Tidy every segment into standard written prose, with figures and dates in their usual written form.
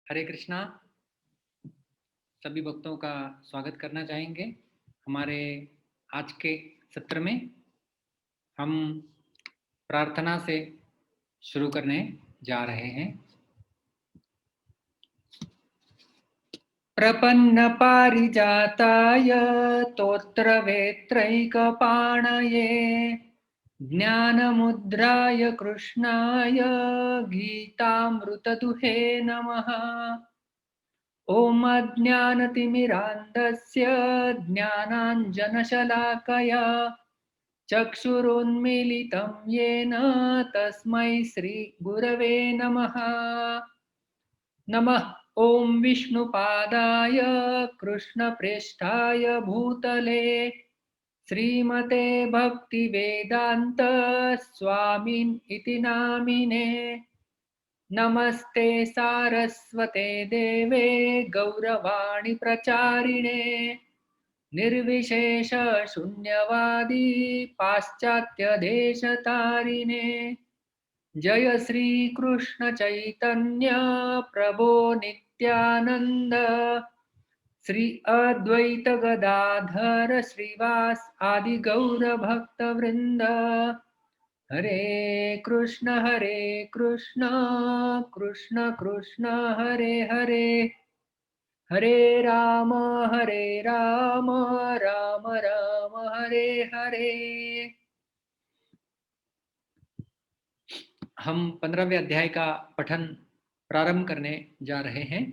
हरे कृष्णा। सभी भक्तों का स्वागत करना चाहेंगे हमारे आज के सत्र में। हम प्रार्थना से शुरू करने जा रहे हैं। प्रपन्न पारिजाताय तोत्रवेत्रैकपाणये ज्ञानमुद्राय कृष्णाय गीतामृतदुहे नमः। ॐ अज्ञानतिमिरान्धस्य ज्ञानाञ्जनशलाकया चक्षुरुन्मीलितं येन तस्मै श्रीगुरवे नमः। नमः ॐ विष्णुपादाय कृष्णप्रेष्ठाय भूतले श्रीमते भक्तिवेदान्त स्वामिन् इति नामिने। नमस्ते सारस्वते देवे गौरवाणी प्रचारिणे निर्विशेष शून्यवादी पाश्चात्य देशतारिणे। जय श्री कृष्ण चैतन्य प्रभो नित्यानंद श्री अद्वैत गदाधर श्रीवास आदि गौर भक्त वृंद। हरे कृष्ण कृष्ण कृष्ण हरे हरे, हरे राम राम राम हरे हरे। हम 15वें अध्याय का पठन प्रारंभ करने जा रहे हैं।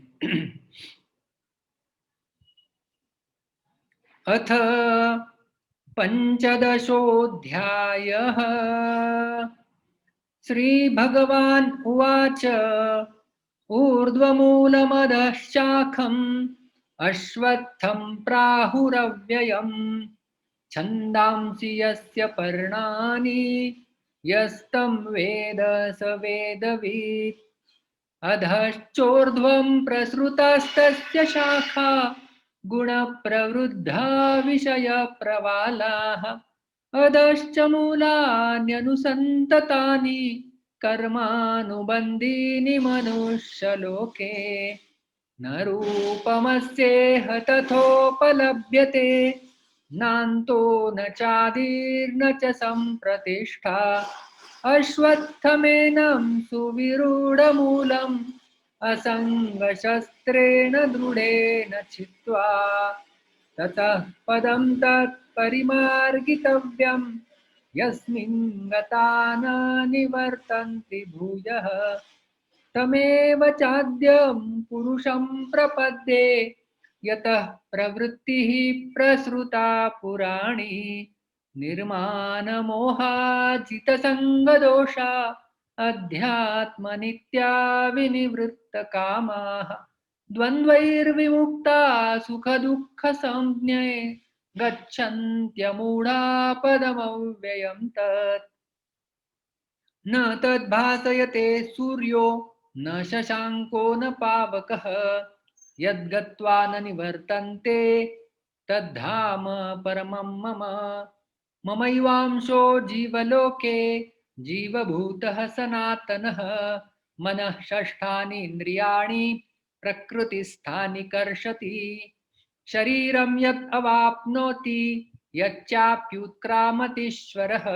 अथ पंचदशोऽध्यायः। श्रीभगवान् उवाच ऊर्ध्वमूलमधः शाखम् अश्वत्थं प्राहुरव्ययम् छन्दांसि यस्य पर्णानि यस्तं वेद स वेदवित्। अधश्चोर्ध्वं प्रसृतास्तस्य शाखा गुणप्रवृद्धा विषयप्रवालाः। अधश्च मूलान्यनुसन्ततानि कर्मानुबन्धीनि मनुष्यलोके। न रूपमस्येह तथोपलभ्यते नान्तो न चादिर्न च सम्प्रतिष्ठा। अश्वत्थमेनं सुविरूढमूलम् असङ्गशस्त्रेण दृढेन छित्त्वा ततः पदं तत्परिमार्गितव्यं यस्मिन् गता न निवर्तन्ति भूयः। तमेव चाद्यं पुरुषं प्रपद्ये यतः प्रवृत्तिः प्रसृता पुराणी। निर्मानमोहाजितसङ्गदोषा अध्यात्मनित्या विनिवृत्तकामाः। द्वन्द्वैर्विमुक्ता सुखदुःखसंज्ञे गच्छन्त्यमूढा पदमव्ययं तत्। न तद्भासयते सूर्यो न शशाङ्को न पावकः यद्गत्वा न निवर्तन्ते तद्धाम परमं मम। ममैवांशो जीवलोके जीवभूतः सनातनः। मनः षष्ठानि इन्द्रियाणि प्रकृतिस्थानि कर्षति। शरीरं यत् अवाप्नोति यच्चाप्युत्क्रामतीश्वरः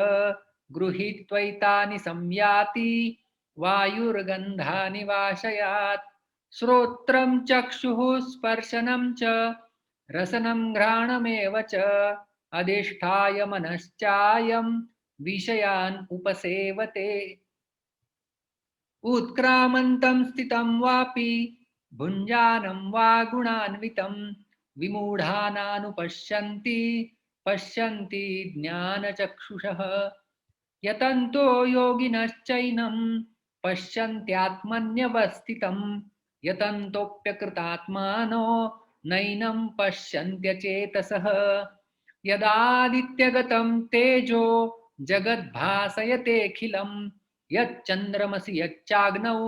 गृहीत्वैतानि संयाति वायुर्गन्धानि वाशयात्। श्रोत्रं चक्षुः स्पर्शनं च रसनं घ्राणमेव च अधिष्ठाय मनश्चायं विषयान् उपसेवते। उत्क्रामन्तं स्थितं वापि भुञ्जानं वा गुणान्वितं विमूढानानुपश्यन्ति पश्यन्ति ज्ञानचक्षुषः। यतन्तो योगिनश्चैनं पश्यन्त्यात्मन्यवस्थितं यतन्तोऽप्यकृतात्मानो नैनं पश्यन्त्यचेतसः। यदादित्यगतं तेजो जगद्भासयतेऽखिलं यच्चन्द्रमसि यच्चाग्नौ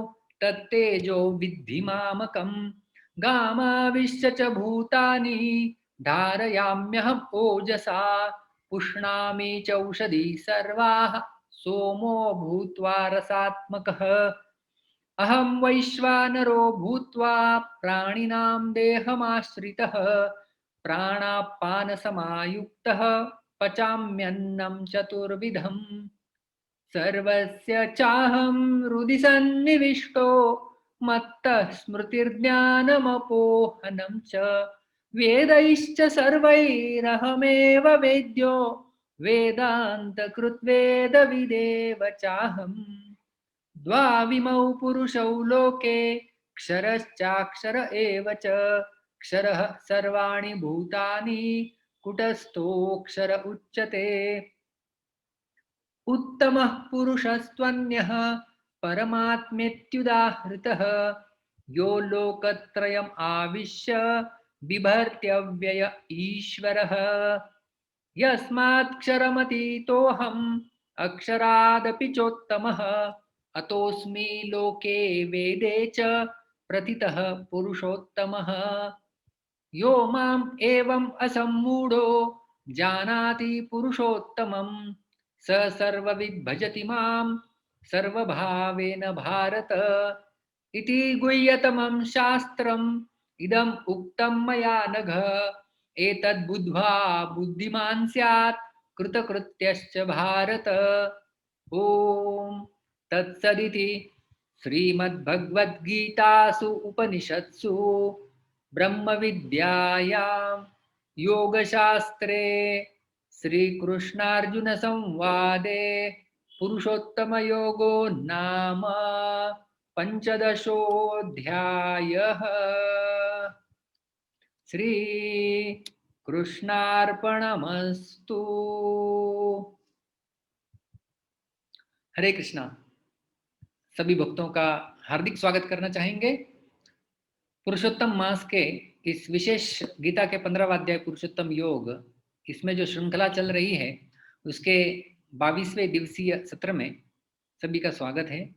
तत्तेजो विद्धि मामकम्। गामाविश्य च भूतानि धारयाम्यहम् ओजसा पुष्णामि चौषधी सर्वाः सोमो भूत्वा रसात्मकः। अहं वैश्वानरो भूत्वा प्राणिनां देहमाश्रितः प्राणापानसमायुक्तः पचाम्यन्नं चतुर्विधम् सर्वस्य चाहं हृदि सन्निविष्टो मत्तः स्मृतिर्ज्ञानमपोहनं च वेदैश्च सर्वैरहमेव वेद्यो वेदान्तकृद्वेदविदेव चाहम् द्वाविमौ पुरुषौ लोके क्षरश्चाक्षर एव च क्षरः सर्वाणि भूतानि कुटस्थोऽक्षर उच्यते उत्तमः पुरुषस्त्वन्यः परमात्मेत्युदाहृतः यो लोकत्रयम् आविश्य बिभर्त्यव्यय ईश्वरः यस्मात्क्षरमतीतोऽहम् अक्षरादपि चोत्तमः अतोऽस्मि लोके वेदे च प्रथितः पुरुषोत्तमः यो माम् एवम् असम्मूढो जानाति पुरुषोत्तमम् स सर्वविद् भजति मां सर्वभावेन भारत इति गुह्यतमं शास्त्रम् इदम् उक्तं मया नघ एतद् बुद्ध्वा बुद्धिमान् स्यात् कृतकृत्यश्च भारत ओम तत्सदिति श्रीमद्भगवद्गीतासु उपनिषत्सु ब्रह्मविद्यायां योगशास्त्रे श्रीकृष्णार्जुन संवादे पुरुषोत्तमयोगो नाम पंचदशोऽध्यायः। श्री कृष्णार्पणमस्तु। हरे कृष्णा। सभी भक्तों का हार्दिक स्वागत करना चाहेंगे पुरुषोत्तम मास के इस विशेष गीता के 15वां अध्याय पुरुषोत्तम योग, इसमें जो श्रृंखला चल रही है उसके 22वें दिवसीय सत्र में सभी का स्वागत है।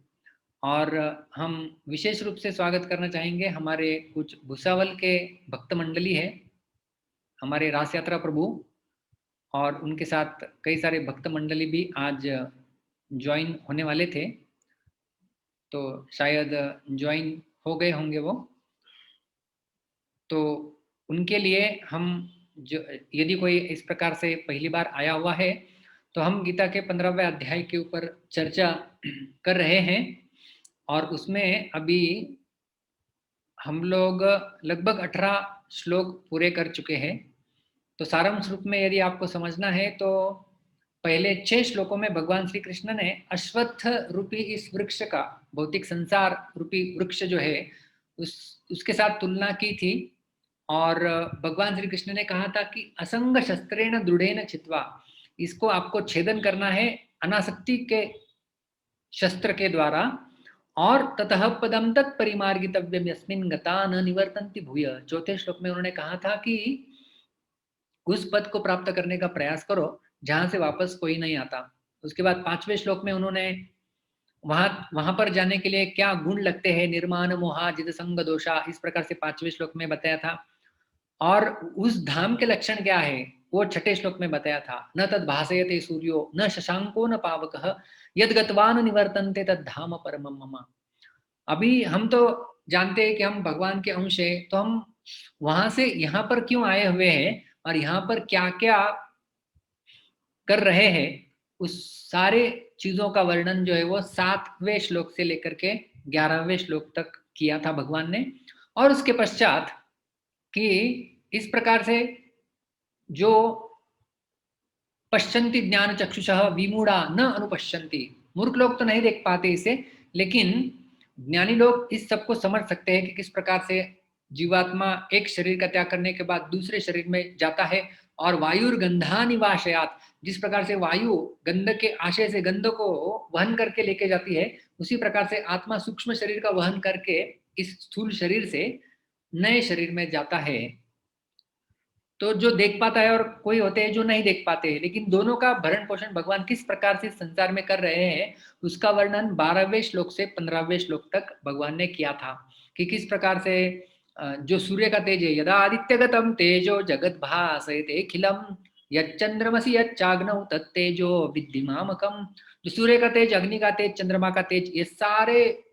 और हम विशेष रूप से स्वागत करना चाहेंगे हमारे कुछ भुसावल के भक्त मंडली है, हमारे रास यात्रा प्रभु, और उनके साथ कई सारे भक्त मंडली भी आज ज्वाइन होने वाले थे, तो शायद ज्वाइन हो गए होंगे वो। तो उनके लिए हम जो, यदि कोई इस प्रकार से पहली बार आया हुआ है तो हम गीता के 15वें अध्याय के ऊपर चर्चा कर रहे हैं और उसमें अभी हम लोग लगभग 18 श्लोक पूरे कर चुके हैं। तो सारांश रूप में यदि आपको समझना है तो पहले 6 श्लोकों में भगवान श्री कृष्ण ने अश्वत्थ रूपी इस वृक्ष का, भौतिक संसार रूपी वृक्ष जो है उसके साथ तुलना की थी और भगवान श्री कृष्ण ने कहा था कि असंग शस्त्रेण दृढ़ेन छित्वा, इसको आपको छेदन करना है अनासक्ति के शस्त्र के द्वारा। और ततः पदम तत्परिमार्गितव्यम यस्मिन् गता न निवर्तन्ति भूय, चौथे श्लोक में उन्होंने कहा था कि उस पद को प्राप्त करने का प्रयास करो जहां से वापस कोई नहीं आता। उसके बाद 5वें श्लोक में उन्होंने वहां पर जाने के लिए क्या गुण लगते हैं, निर्माण मोहा जित संग दोषा, इस प्रकार से 5वें श्लोक में बताया था। और उस धाम के लक्षण क्या है वो 6ठे श्लोक में बताया था। न तद भासयते सूर्यो न शशांको न पावकः यद गत्वान निवर्तन्ते तद धाम परमम मम। अभी हम तो जानते हैं कि हम भगवान के अंश है, तो हम वहां से यहाँ पर क्यों आए हुए हैं और यहाँ पर क्या क्या कर रहे हैं, उस सारे चीजों का वर्णन जो है वो 7वें श्लोक से लेकर के 11वें श्लोक तक किया था भगवान ने। और उसके पश्चात कि इस प्रकार से जो पश्यन्ति ज्ञान चक्षुषः विमूढ़ा न अनुपश्यन्ति, मूर्ख लोग तो नहीं देख पाते इसे, लेकिन ज्ञानी लोग इस सब को समझ सकते हैं कि किस प्रकार से जीवात्मा एक शरीर का त्याग करने के बाद दूसरे शरीर में जाता है। और वायुर्गंधा निवाशयात, जिस प्रकार से वायु गंध के आशय से गंध को वहन करके लेके जाती है, उसी प्रकार से आत्मा सूक्ष्म शरीर का वहन करके इस स्थूल शरीर से नए शरीर में जाता है। तो जो देख पाता है और कोई होते हैं जो नहीं देख पाते हैं, लेकिन दोनों का भरण पोषण भगवान किस प्रकार से संसार में कर रहे हैं उसका वर्णन 12वें श्लोक से 15वें श्लोक तक भगवान ने किया था कि किस प्रकार से जो सूर्य का तेज है, यदा आदित्यगतम तेजो जगत भासयते खिलम यच्चंद्रमसि यच्चाग्नौ तत्तेजो विद्धि मामकम। जो सूर्य का तेज, अग्नि का तेज, चंद्रमा का तेज, ये सारे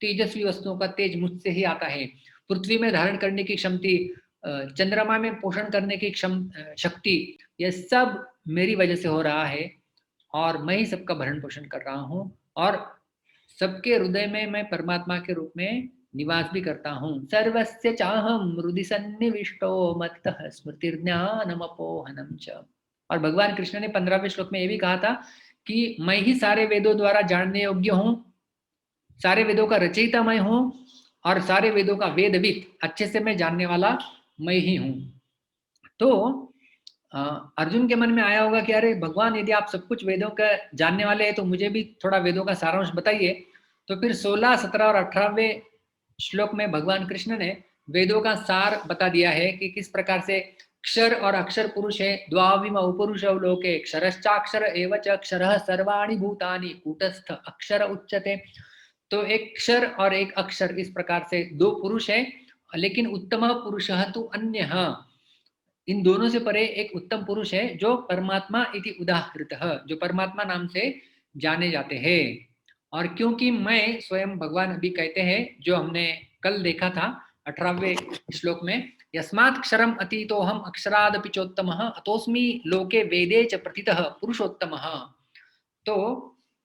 तेजस्वी वस्तुओं का तेज मुझसे ही आता है। पृथ्वी में धारण करने की क्षमता, चंद्रमा में पोषण करने की शक्ति, यह सब मेरी वजह से हो रहा है और मैं ही सबका भरण पोषण कर रहा हूँ और सबके हृदय में मैं परमात्मा के रूप में निवास भी करता हूँ। सर्वस्य चाहम हृदि सन्निविष्टो मत्तः स्मृतिर्ज्ञानमपोहनम च। और भगवान कृष्ण ने 15वें श्लोक में ये भी कहा था कि मैं ही सारे वेदों द्वारा जानने योग्य हूँ, सारे वेदों का रचयिता मैं हूँ और सारे वेदों का वेदविद अच्छे से मैं जानने वाला मैं ही हूँ। तो अर्जुन के मन में आया होगा कि अरे भगवान, यदि आप सब कुछ वेदों का जानने वाले हैं तो मुझे भी थोड़ा वेदों का सारांश बताइए। तो फिर 16, 17 और 18वें श्लोक में भगवान कृष्ण ने वेदों का सार बता दिया है कि किस प्रकार से क्षर और अक्षर पुरुष है। द्वाविम पुरुषौ लोके क्षरश्चाक्षर एव च क्षरः सर्वाणि भूतानि कूटस्थ अक्षर उच्यते। तो एक क्षर और एक अक्षर, इस प्रकार से दो पुरुष है, लेकिन उत्तम पुरुषः तु अन्यः। इन दोनों से परे एक उत्तम पुरुष है जो परमात्मा इति उदाहृतः, जो परमात्मा नाम से जाने जाते हैं। और क्योंकि मैं स्वयं, भगवान अभी कहते हैं जो हमने कल देखा था 18वें श्लोक में, यस्मात् क्षरम अतीतोहम अक्षरादपि चोत्तमः अतोस्मि लोके वेदे च प्रथितः पुरुषोत्तमः। तो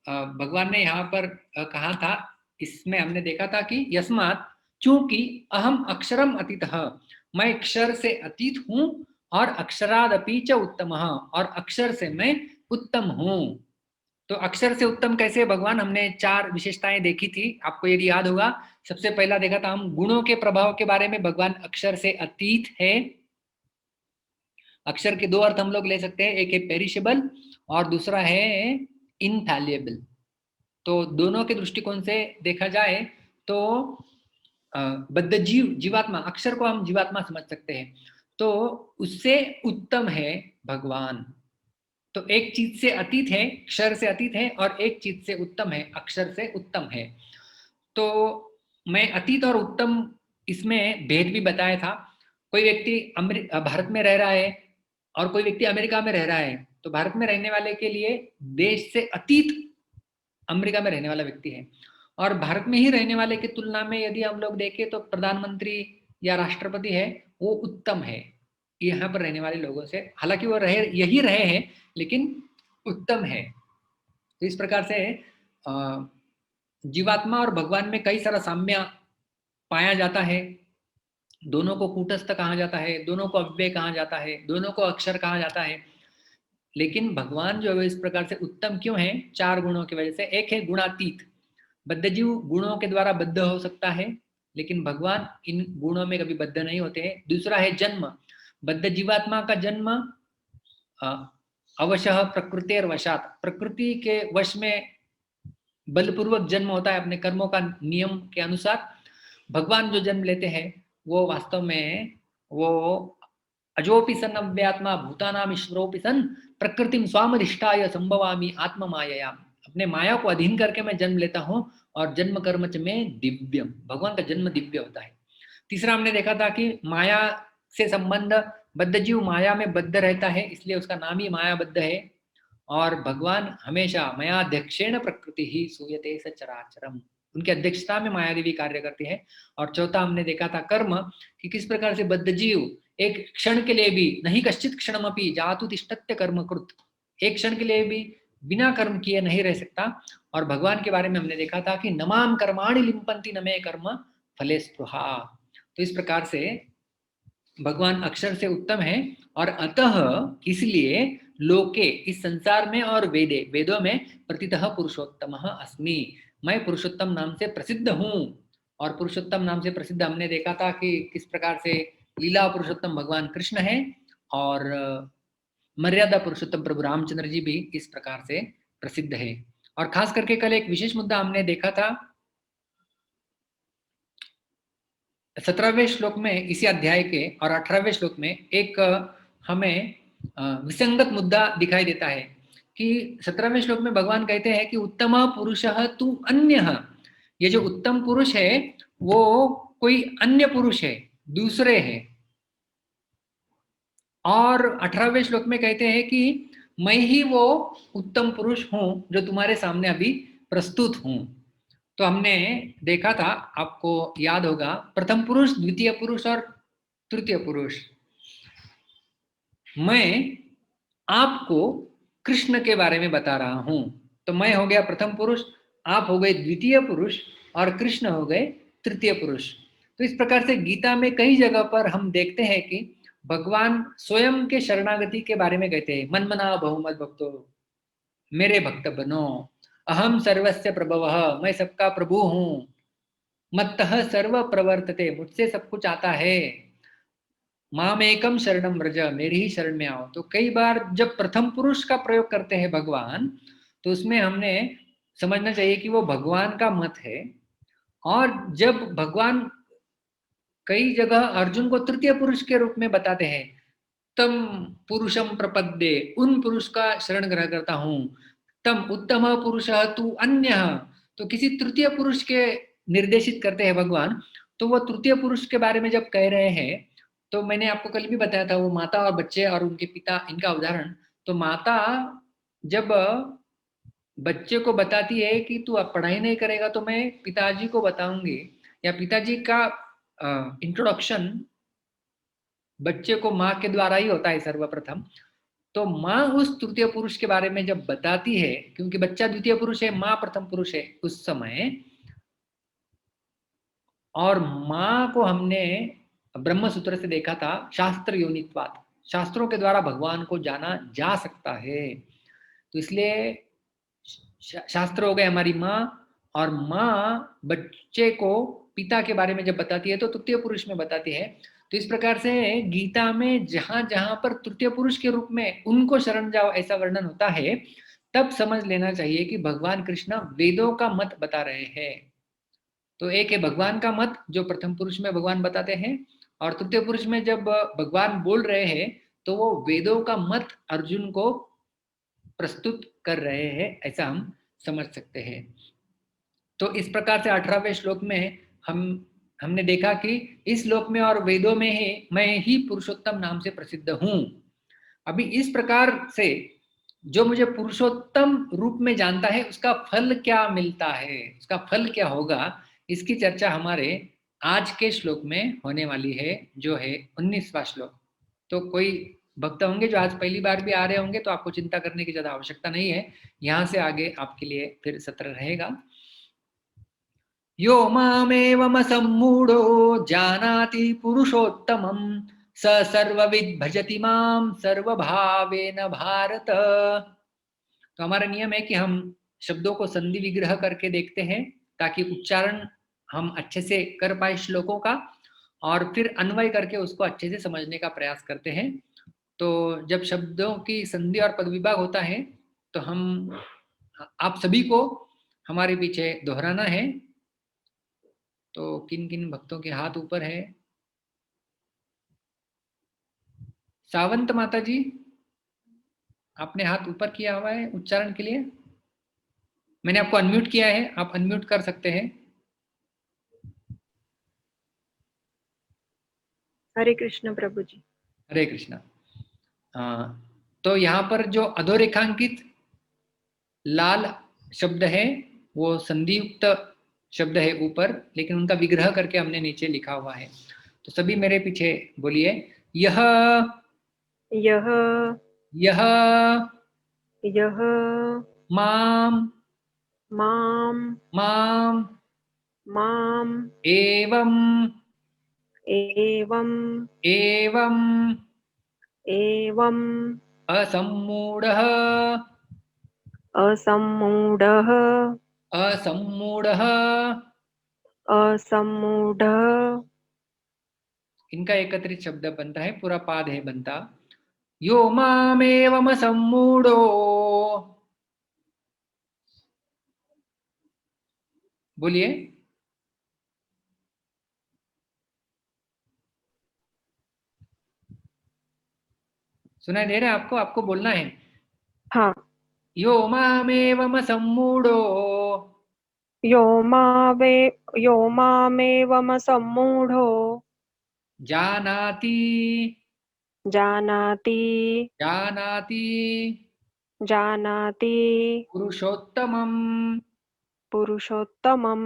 भगवान ने यहाँ पर कहा था, इसमें हमने देखा था कि यस्मात्, चूंकि अहम अक्षरम अतीतः, मैं अक्षर से अतीत हूँ और अक्षरादपि च उत्तमः, और अक्षर से मैं उत्तम हूँ। तो अक्षर से उत्तम कैसे भगवान, हमने 4 विशेषताएं देखी थी, आपको यदि याद होगा। सबसे पहला देखा था हम गुणों के प्रभाव के बारे में, भगवान अक्षर से अतीत है। अक्षर के 2 अर्थ हम लोग ले सकते हैं, एक है पेरिशेबल और दूसरा है इनफैलिएबल। तो दोनों के दृष्टिकोण से देखा जाए तो बद्ध जीवात्मा, अक्षर को हम जीवात्मा समझ सकते हैं, तो उससे उत्तम है भगवान। तो एक चीज से अतीत है, क्षर से अतीत है, और एक चीज से उत्तम है, अक्षर से उत्तम है। तो मैं अतीत और उत्तम, इसमें भेद भी बताया था। कोई व्यक्ति भारत में रह रहा है और कोई व्यक्ति अमेरिका में रह रहा है, तो भारत में रहने वाले के लिए देश से अतीत अमेरिका में रहने वाला व्यक्ति है, और भारत में ही रहने वाले की तुलना में यदि हम लोग देखें तो प्रधानमंत्री या राष्ट्रपति है, वो उत्तम है यहाँ पर रहने वाले लोगों से। हालांकि वो यही रहे हैं, लेकिन उत्तम है। तो इस प्रकार से जीवात्मा और भगवान में कई सारा साम्य पाया जाता है। दोनों को कूटस्थ कहा जाता है, दोनों को अव्यय कहा जाता है, दोनों को अक्षर कहा जाता है। लेकिन भगवान जो है इस प्रकार से उत्तम क्यों है? 4 गुणों की वजह से। एक है गुणातीत, बद्ध जीव गुणों के द्वारा बद्ध हो सकता है, लेकिन भगवान इन गुणों में कभी बद्ध नहीं होते हैं। दूसरा है जन्म, बद्ध जीवात्मा का जन्म अवशः प्रकृति वशात, प्रकृति के वश में बलपूर्वक जन्म होता है अपने कर्मों का नियम के अनुसार। भगवान जो जन्म लेते हैं वो वास्तव में वो अजोपि सन अव्यात्मा भूतानाम ईश्वरोपि सन प्रकृतिम स्वामधिष्ठाय संभवामि आत्म मायया, अपने माया को अधीन करके मैं जन्म लेता हूँ और जन्म कर्म में दिव्यम, भगवान का जन्म दिव्य होता है। तीसरा हमने देखा था कि माया से संबंध, बद्ध जीव माया में बद्ध रहता है, इसलिए उसका नाम ही माया बद्ध है। और भगवान हमेशा मयाध्यक्षेण प्रकृति ही सूयते सचराचरम, उनकी अध्यक्षता में माया देवी कार्य करती है। और चौथा हमने देखा था कर्म, कि किस प्रकार से बद्ध जीव एक क्षण के लिए भी, नहीं कश्चित क्षणमपि जातु तिष्ठत्य कर्म कृत, एक क्षण के लिए भी बिना कर्म किए नहीं रह सकता। और भगवान के बारे में हमने देखा था कि नमाम कर्माणि लिम्पन्ति न मे कर्म फले स्पृहा। तो इस प्रकार से भगवान अक्षर से उत्तम है, और अतः इसलिए लोके, इस संसार में और वेदे, वेदों में प्रतितः पुरुषोत्तमः अस्मि, मैं पुरुषोत्तम नाम से प्रसिद्ध हूँ। और पुरुषोत्तम नाम से प्रसिद्ध हमने देखा था कि किस प्रकार से लीला पुरुषोत्तम भगवान कृष्ण है, और मर्यादा पुरुषोत्तम प्रभु रामचंद्र जी भी इस प्रकार से प्रसिद्ध है। और खास करके कल एक विशेष मुद्दा हमने देखा था 17वें श्लोक में इसी अध्याय के, और 18वें श्लोक में एक हमें विसंगत मुद्दा दिखाई देता है कि 17वें श्लोक में भगवान कहते हैं कि उत्तम पुरुषः तु अन्यः, ये जो उत्तम पुरुष है वो कोई अन्य पुरुष है, दूसरे है। और 18वें श्लोक में कहते हैं कि मैं ही वो उत्तम पुरुष हूं जो तुम्हारे सामने अभी प्रस्तुत हूं। तो हमने देखा था, आपको याद होगा, प्रथम पुरुष, द्वितीय पुरुष और तृतीय पुरुष। मैं आपको कृष्ण के बारे में बता रहा हूं। तो मैं हो गया प्रथम पुरुष, आप हो गए द्वितीय पुरुष और कृष्ण हो गए तृतीय पुरुष। तो इस प्रकार से गीता में कई जगह पर हम देखते हैं कि भगवान स्वयं के शरणागति के बारे में कहते हैं। मन मना बहुमत भक्तो, मेरे भक्त बनो, अहम सर्वस्य प्रभवः, मैं सबका प्रभु हूं, मत्तः सर्व प्रवर्तते, मुझसे सब कुछ आता है, माम एकम शरणम व्रज, मेरी ही शरण में आओ। तो कई बार जब प्रथम पुरुष का प्रयोग करते हैं भगवान, तो उसमें हमने समझना चाहिए कि वो भगवान का मत है। और जब भगवान कई जगह अर्जुन को तृतीय पुरुष के रूप में बताते हैं, तम पुरुषम प्रपद्ये, उन पुरुष का शरण ग्रहण करता हूं, तम उत्तम पुरुष तू अन्य, तो किसी तृतीय पुरुष के निर्देशित करते हैं भगवान। तो वो तृतीय पुरुष के बारे में जब कह रहे हैं, तो मैंने आपको कल भी बताया था, वो माता और बच्चे और उनके पिता, इनका उदाहरण। तो माता जब बच्चे को बताती है कि तू अब पढ़ाई नहीं करेगा तो मैं पिताजी को बताऊंगी, या पिताजी का इंट्रोडक्शन बच्चे को माँ के द्वारा ही होता है सर्वप्रथम। तो माँ उस तृतीय पुरुष के बारे में जब बताती है, क्योंकि बच्चा द्वितीय पुरुष है, माँ प्रथम पुरुष है उस समय, और माँ को हमने ब्रह्म सूत्र से देखा था शास्त्र योनित्वात, शास्त्रों के द्वारा भगवान को जाना जा सकता है। तो इसलिए शास्त्र हो गए हमारी माँ, और माँ बच्चे को पिता के बारे में जब बताती है तो तृतीय पुरुष में बताती है। तो इस प्रकार से गीता में जहां जहां पर तृतीय पुरुष के रूप में उनको शरण जाओ ऐसा वर्णन होता है, तब समझ लेना चाहिए कि भगवान कृष्ण वेदों का मत बता रहे हैं। तो एक है भगवान का मत जो प्रथम पुरुष में भगवान बताते हैं, और तृतीय पुरुष में जब भगवान बोल रहे हैं तो वो वेदों का मत अर्जुन को प्रस्तुत कर रहे हैं, ऐसा हम समझ सकते हैं। तो इस प्रकार से 18वें श्लोक में हमने देखा कि इस श्लोक में और वेदों में ही मैं ही पुरुषोत्तम नाम से प्रसिद्ध हूं। अभी इस प्रकार से जो मुझे पुरुषोत्तम रूप में जानता है उसका फल क्या मिलता है, उसका फल क्या होगा, इसकी चर्चा हमारे आज के श्लोक में होने वाली है, जो है 19वां श्लोक। तो कोई भक्त होंगे जो आज पहली बार भी आ रहे होंगे तो आपको चिंता करने की ज्यादा आवश्यकता नहीं है, यहाँ से आगे आपके लिए फिर सत्र रहेगा। यो मामेवमसम्मूढो जानाति पुरुषोत्तमं स सर्वविद् भजति मां सर्वभावेन भारत। तो हमारा नियम है कि हम शब्दों को संधि विग्रह करके देखते हैं ताकि उच्चारण हम अच्छे से कर पाए श्लोकों का, और फिर अन्वय करके उसको अच्छे से समझने का प्रयास करते हैं। तो जब शब्दों की संधि और पद विभाग होता है तो हम आप सभी को हमारे पीछे दोहराना है। तो किन किन भक्तों के हाथ ऊपर है? सावंत माता जी, आपने हाथ ऊपर किया हुआ है उच्चारण के लिए। मैंने आपको अनम्यूट किया है, आप अनम्यूट कर सकते हैं। हरे कृष्ण प्रभु जी। हरे कृष्णा। तो यहाँ पर जो अधोरेखांकित लाल शब्द है वो संधियुक्त शब्द है ऊपर, लेकिन उनका विग्रह करके हमने नीचे लिखा हुआ है। तो सभी मेरे पीछे बोलिए, यह यह यह यह माम माम माम माम एवं एवं एवं एवं असम्मूढ़ः असम्मूढ़ः असम्मूढ़ः। असम्मूढ़ः। इनका एकत्रित शब्द बनता है, पूरा पाद है बनता, यो मामेवमसम्मूढ़ो। बोलिए, सुनाई दे रहा है आपको? आपको बोलना है हाँ। यो मामेवमसम्मूढ़ो यो मावे यो मामेवमसम्मूढ़ो जानाति जानाति जानाति जानाति पुरुषोत्तमम् पुरुषोत्तमं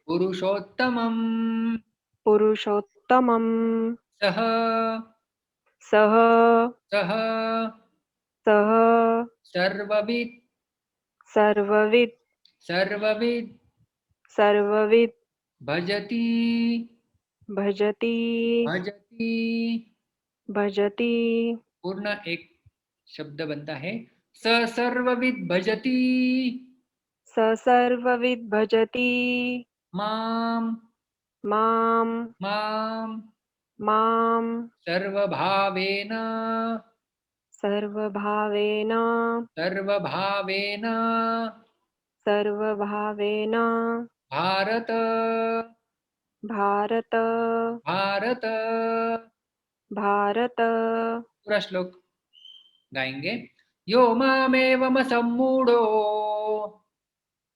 पुरुषोत्तमं पुरुषोत्तमं सः सः सः सः सर्ववित् सर्वविद् सर्ववित् सर्वविद् भजति भजति भजति। भजति पूर्ण एक शब्द बनता है स सर्वविद भजति स सर्वविद् भजति माम मां माम मां सर्वभावेन सर्वभावेन सर्वभावेन सर्वभावेन भारत भारत भारत। भारत पूरा श्लोक गाएंगे। यो मामेवम सम्मूढ़ो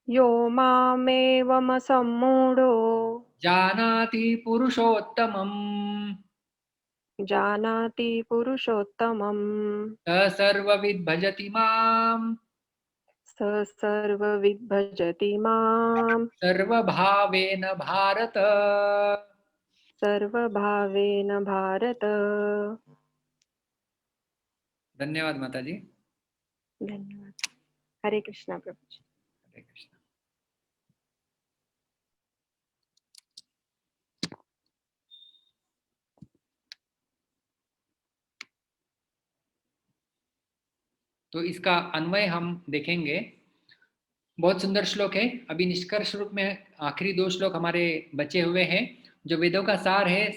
यो मामेवमसम्मूढो जानाति पुरुषोत्तमम् जानाति पुरुषोत्तमं स सर्वविद भजति माम स सर्वविद् भजति मां सर्वभावेन भारत। सर्वभावेन भारत। धन्यवाद माता जी। धन्यवाद। हरे कृष्णा प्रभु जी। हरे कृष्ण। तो इसका अन्वय हम देखेंगे। बहुत सुंदर श्लोक है। अभी निष्कर्ष रूप में आखिरी दो श्लोक हमारे बचे हुए हैं। जो वेदों का सार है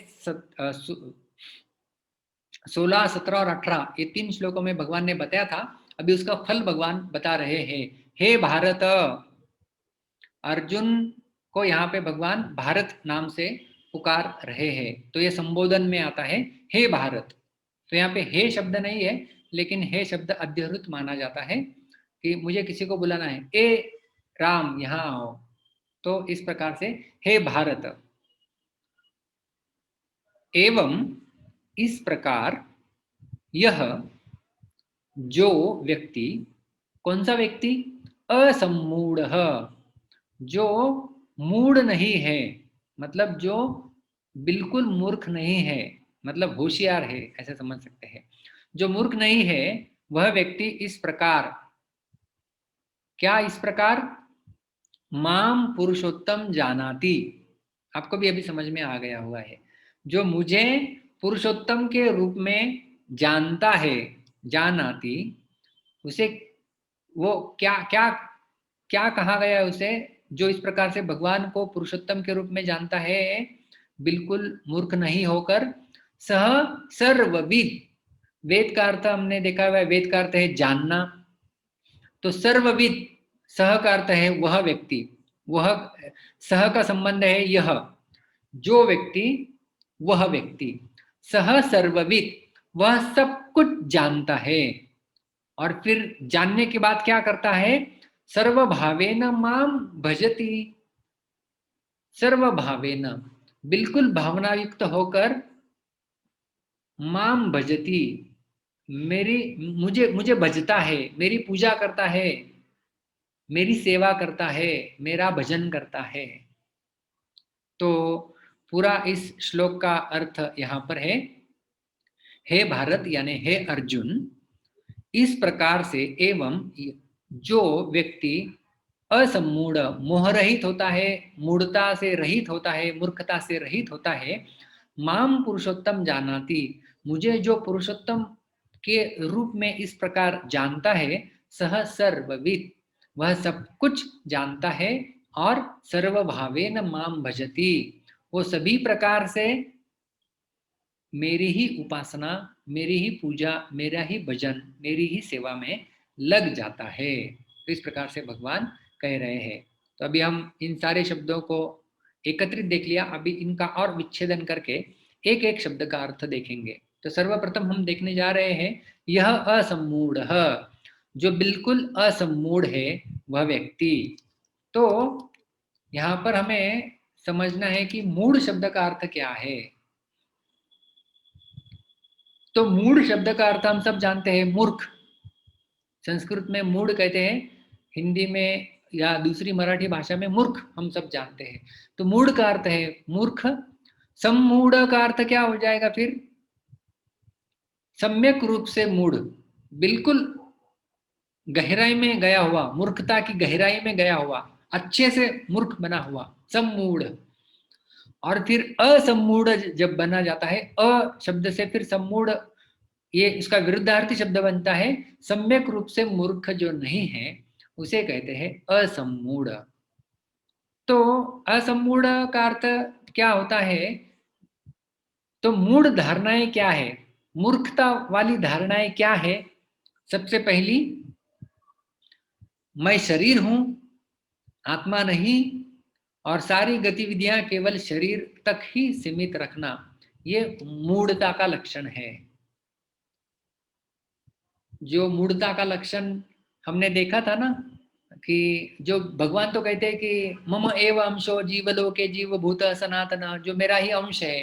16, 17 और 18, ये 3 श्लोकों में भगवान ने बताया था। अभी उसका फल भगवान बता रहे हैं। हे भारत, अर्जुन को यहाँ पे भगवान भारत नाम से पुकार रहे हैं। तो ये संबोधन में आता है हे भारत। तो यहाँ पे हे शब्द नहीं है, लेकिन हे शब्द अध्यरुत माना जाता है कि मुझे किसी को बुलाना है, ए राम यहाँ आओ। तो इस प्रकार से हे भारत। एवं इस प्रकार यह जो व्यक्ति, कौन सा व्यक्ति? असम्मूढ़, जो मूढ़ नहीं है, मतलब जो बिल्कुल मूर्ख नहीं है, मतलब होशियार है, ऐसे समझ सकते हैं। जो मूर्ख नहीं है वह व्यक्ति इस प्रकार, क्या इस प्रकार? माम पुरुषोत्तम जानाति। आपको भी अभी समझ में आ गया हुआ है। जो मुझे पुरुषोत्तम के रूप में जानता है, जानाति, उसे वो क्या क्या क्या कहा गया है उसे? जो इस प्रकार से भगवान को पुरुषोत्तम के रूप में जानता है, बिल्कुल मूर्ख नहीं होकर, सह सर्वविद। वेद का अर्थ हमने देखा हुआ है, वेद का अर्थ है जानना। तो सर्वविद, सह का अर्थ है वह व्यक्ति, वह सह का संबंध है यह, जो व्यक्ति, वह व्यक्ति। सह सर्वविद, वह सब कुछ जानता है। और फिर जानने के बाद क्या करता है? सर्वभावेन माम भजति। सर्वभावेन, बिल्कुल भावनायुक्त होकर, माम भजति, मेरी मुझे मुझे भजता है, मेरी पूजा करता है, मेरी सेवा करता है, मेरा भजन करता है। तो पूरा इस श्लोक का अर्थ यहाँ पर है, हे भारत यानी हे अर्जुन, इस प्रकार से एवं जो व्यक्ति असम्मूढ़, मोह रहित होता है, मूढ़ता से रहित होता है, मूर्खता से रहित होता है, माम पुरुषोत्तम जानाति, मुझे जो पुरुषोत्तम के रूप में इस प्रकार जानता है, सह सर्वविद, वह सब कुछ जानता है, और सर्वभावेन माम भजति, वो सभी प्रकार से मेरी ही उपासना, मेरी ही पूजा, मेरा ही भजन, मेरी ही सेवा में लग जाता है। तो इस प्रकार से भगवान कह रहे हैं। तो अभी हम इन सारे शब्दों को एकत्रित देख लिया। अभी इनका और विच्छेदन करके एक एक शब्द का अर्थ देखेंगे। तो सर्वप्रथम हम देखने जा रहे हैं, यह असम्मूढ़, जो बिल्कुल असम्मूढ़ है वह व्यक्ति। तो यहाँ पर हमें समझना है कि मूढ़ शब्द का अर्थ क्या है। तो मूढ़ शब्द का अर्थ हम सब जानते हैं, मूर्ख। संस्कृत में मूढ़ कहते हैं, हिंदी में या दूसरी मराठी भाषा में मूर्ख हम सब जानते हैं। तो मूढ़ का अर्थ है मूर्ख, सम्मूढ़ का अर्थ क्या हो जाएगा फिर? सम्यक रूप से मूढ़, बिल्कुल गहराई में गया हुआ, मूर्खता की गहराई में गया हुआ, अच्छे से मूर्ख बना हुआ, सम्मूढ़। और फिर असम्मूढ़ जब बना जाता है, अ शब्द से फिर सम्मूढ़, ये इसका विरुद्धार्थी शब्द बनता है। सम्यक रूप से मूर्ख जो नहीं है उसे कहते हैं असम्मूढ़। तो असम्मूढ़ का अर्थ क्या होता है? तो मूढ़ धारणाएं क्या है, मूर्खता वाली धारणाएं क्या है? सबसे पहली, मैं शरीर हूं, आत्मा नहीं, और सारी गतिविधियां केवल शरीर तक ही सीमित रखना, ये मूढ़ता का लक्षण है। जो मूढ़ता का लक्षण हमने देखा था ना, कि जो भगवान तो कहते हैं कि मम एव अंशो जीवलोके जीवभूत सनातन, जो मेरा ही अंश है।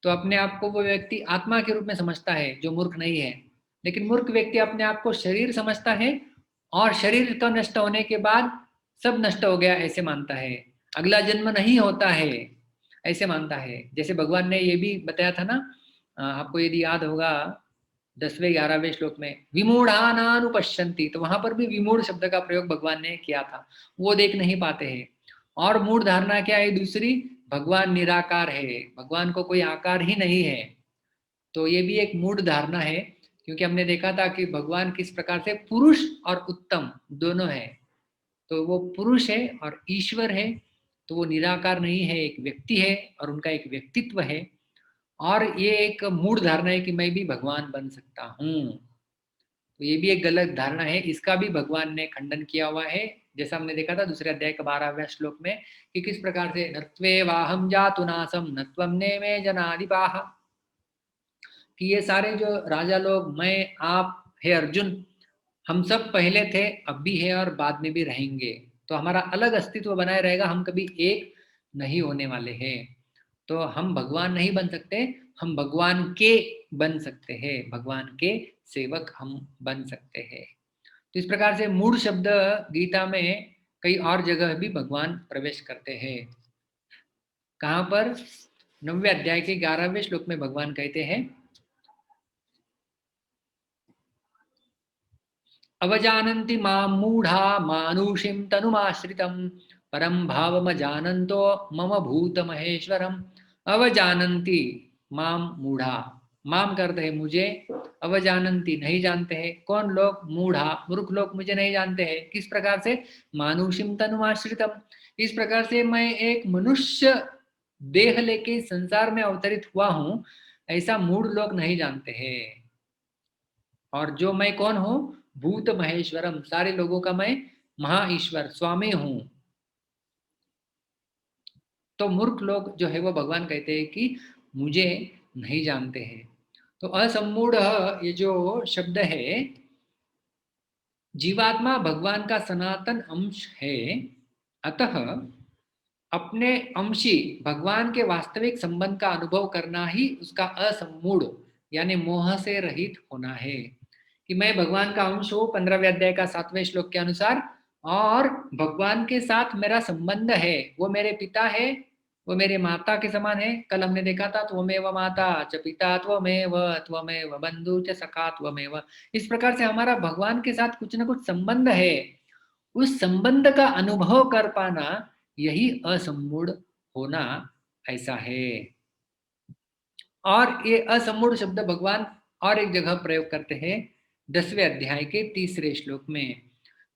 तो अपने आप को वो व्यक्ति आत्मा के रूप में समझता है जो मूर्ख नहीं है। लेकिन मूर्ख व्यक्ति अपने आप को शरीर समझता है, और शरीर का नष्ट होने के बाद सब नष्ट हो गया ऐसे मानता है, अगला जन्म नहीं होता है ऐसे मानता है। जैसे भगवान ने ये भी बताया था ना, आपको यदि याद होगा 10वें 11वें श्लोक में, विमूढ़ानानुपश्यन्ति, तो वहां पर भी विमूढ़ शब्द का प्रयोग भगवान ने किया था, वो देख नहीं पाते हैं। और मूढ़ धारणा क्या है दूसरी? भगवान निराकार है, भगवान को कोई आकार ही नहीं है। तो ये भी एक मूढ़ धारणा है, क्योंकि हमने देखा था कि भगवान किस प्रकार से पुरुष और उत्तम दोनों है। तो वो पुरुष है और ईश्वर है, तो वो निराकार नहीं है, एक व्यक्ति है और उनका एक व्यक्तित्व है। और ये एक मूढ़ धारणा है कि मैं भी भगवान बन सकता हूँ। तो ये भी एक गलत धारणा है, इसका भी भगवान ने खंडन किया हुआ है। जैसा हमने देखा था दूसरे अध्याय के 12वें श्लोक में, कि किस प्रकार से नत्वे वाहम जातु नासम नत्वम नेमे जनाधिपाः, कि ये सारे जो राजा लोग, मैं, आप, हे अर्जुन, हम सब पहले थे, अब भी है और बाद में भी रहेंगे। तो हमारा अलग अस्तित्व बनाए रहेगा, हम कभी एक नहीं होने वाले हैं। तो हम भगवान नहीं बन सकते, हम भगवान के बन सकते हैं, भगवान के सेवक हम बन सकते हैं। तो इस प्रकार से मूढ़ शब्द गीता में कई और जगह भी भगवान प्रवेश करते हैं। कहाँ पर? 9वें अध्याय के 11वें श्लोक में भगवान कहते हैं, अवजानन्ति मां मूढ़ा मानुषीं तनुमाश्रितं परं भावमजानन्तो मम भूत महेश्वरम। अवजानन्ति मां मूढ़ा, माम करते हैं मुझे, अवजानन्ति नहीं जानते हैं, कौन लोग? मूढ़ा, मूर्ख लोग मुझे नहीं जानते हैं। किस प्रकार से? मानुषीं तनुमाश्रितम, इस प्रकार से मैं एक मनुष्य देह लेके संसार में अवतरित हुआ हूँ, ऐसा मूढ़ लोग नहीं जानते हैं। और जो मैं कौन हूं? भूत महेश्वरम, सारे लोगों का मैं महा ईश्वर स्वामी हूं। तो मूर्ख लोग जो है वो भगवान कहते हैं कि मुझे नहीं जानते हैं। तो असम्मूढ़, ये जो शब्द है, जीवात्मा भगवान का सनातन अंश है, अतः अपने अंशी भगवान के वास्तविक संबंध का अनुभव करना ही उसका असम्मूढ़ यानी मोह से रहित होना है। कि मैं भगवान का अंश हूँ 15वें अध्याय का 7वें श्लोक के अनुसार, और भगवान के साथ मेरा संबंध है, वो मेरे पिता है, वो मेरे माता के समान है। कल हमने देखा था, त्वमेव माता च पिता त्वमेव बंधु च सखा त्वमेव। इस प्रकार से हमारा भगवान के साथ कुछ ना कुछ संबंध है, उस संबंध का अनुभव कर पाना यही असम्मूढ़ होना ऐसा है। और ये असम्मूढ़ शब्द भगवान और एक जगह प्रयोग करते हैं 10वें अध्याय के 3रे श्लोक में,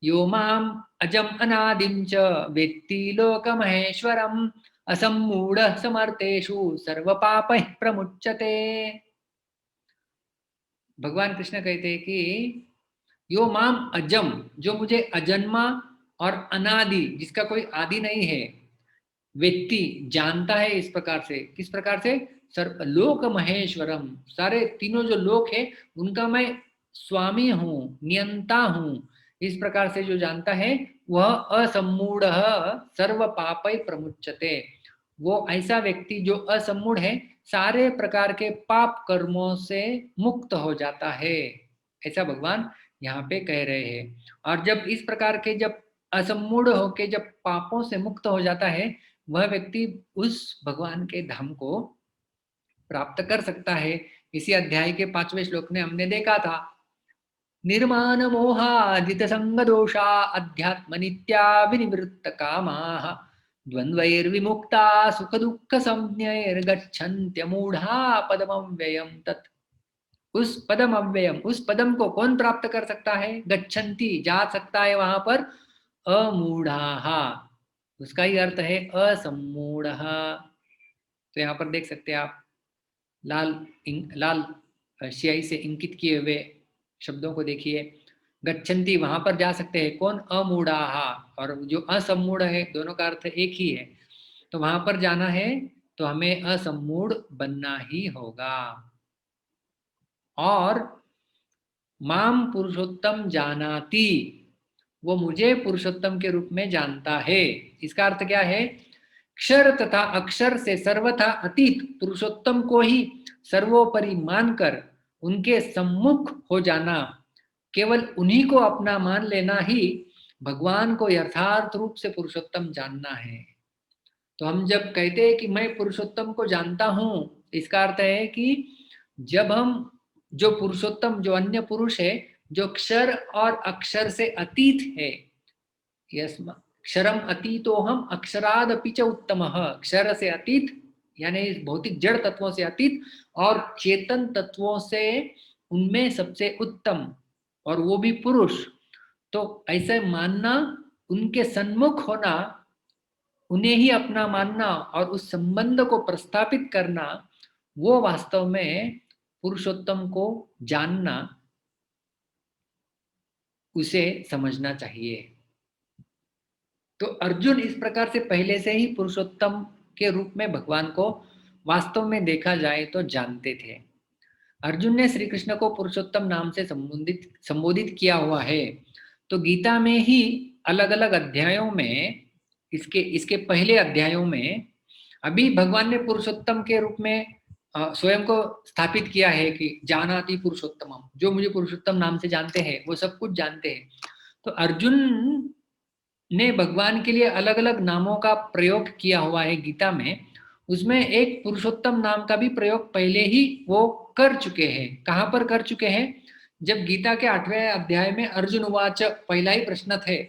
यो माम अजम अनादिम च वेत्ति लोकमहेश्वरम असम्मूढ़ समर्थेषु सर्व पापैः प्रमुच्यते। भगवान कृष्ण कहते हैं कि यो माम अजम, जो मुझे अजन्मा और अनादि, जिसका कोई आदि नहीं है, व्यक्ति जानता है इस प्रकार से। किस प्रकार से? सर्व लोक महेश्वरम, सारे तीनों जो लोक है उनका मैं स्वामी हूँ, नियंता हूँ, इस प्रकार से जो जानता है वह असम्मूढ़ सर्व पापै प्रमुच्यते। वो ऐसा व्यक्ति जो असम्मूढ़ है सारे प्रकार के पाप कर्मों से मुक्त हो जाता है, ऐसा भगवान यहाँ पे कह रहे हैं। और जब इस प्रकार के जब असम्मूढ़ होके जब पापों से मुक्त हो जाता है, वह व्यक्ति उस भगवान के धाम को प्राप्त कर सकता है। इसी अध्याय के 5वें श्लोक में हमने देखा था, निर्माण मोहाजित संग दोषा अध्यात्म नित्या विनिवृत्त कामाः द्वंद्वैर्विमुक्ता सुख दुःख संज्ञैर्गच्छन्त्यमूढ़ा पदमव्ययम् तत्। उस पदम अव्ययम, उस पदम को कौन प्राप्त कर सकता है? गच्छन्ति, जा सकता है वहां पर अमूढ़ाहा, उसका ही अर्थ है असम्मूढ़। तो यहाँ पर देख सकते हैं आप, लाल स्याही से इंकित किए हुए शब्दों को देखिए। गच्छन्ति, वहां पर जा सकते हैं कौन? अमूढ़ाहा। और जो असम्मूढ़ है, दोनों का अर्थ एक ही है। तो वहां पर जाना है तो हमें असम्मूढ़ बनना ही होगा। और माम पुरुषोत्तम जानाति, वो मुझे पुरुषोत्तम के रूप में जानता है। इसका अर्थ क्या है? क्षर तथा अक्षर से सर्वथा अतीत पुरुषोत्तम को ही सर्वोपरि मानकर उनके सम्मुख हो जाना, केवल उन्हीं को अपना मान लेना ही भगवान को यथार्थ रूप से पुरुषोत्तम जानना है। तो हम जब कहते हैं कि मैं पुरुषोत्तम को जानता हूं, इसका अर्थ है कि जब हम जो पुरुषोत्तम, जो अन्य पुरुष है, जो क्षर और अक्षर से अतीत है, क्षरम अतीतो हम अक्षराद अपि च उत्तमः, क्षर से अतीत यानी भौतिक जड़ तत्वों से अतीत और चेतन तत्वों से उनमें सबसे उत्तम, और वो भी पुरुष। तो ऐसे मानना, उनके सन्मुख होना, उन्हें ही अपना मानना और उस संबंध को प्रस्थापित करना, वो वास्तव में पुरुषोत्तम को जानना, उसे समझना चाहिए। तो अर्जुन इस प्रकार से पहले से ही पुरुषोत्तम के रूप में भगवान को वास्तव में देखा जाए तो जानते थे। अर्जुन ने श्री कृष्ण को पुरुषोत्तम नाम से संबोधित किया हुआ है। तो गीता में ही अलग अलग अध्यायों में, इसके पहले अध्यायों में अभी भगवान ने पुरुषोत्तम के रूप में स्वयं को स्थापित किया है कि जानाति पुरुषोत्तमम, जो मुझे पुरुषोत्तम नाम से जानते हैं वो सब कुछ जानते हैं। तो अर्जुन ने भगवान के लिए अलग अलग नामों का प्रयोग किया हुआ है गीता में। उसमें एक पुरुषोत्तम नाम का भी प्रयोग पहले ही वो कर चुके हैं। कहाँ पर कर चुके हैं? जब गीता के 8वें अध्याय में अर्जुन उवाच, पहला ही प्रश्न थे,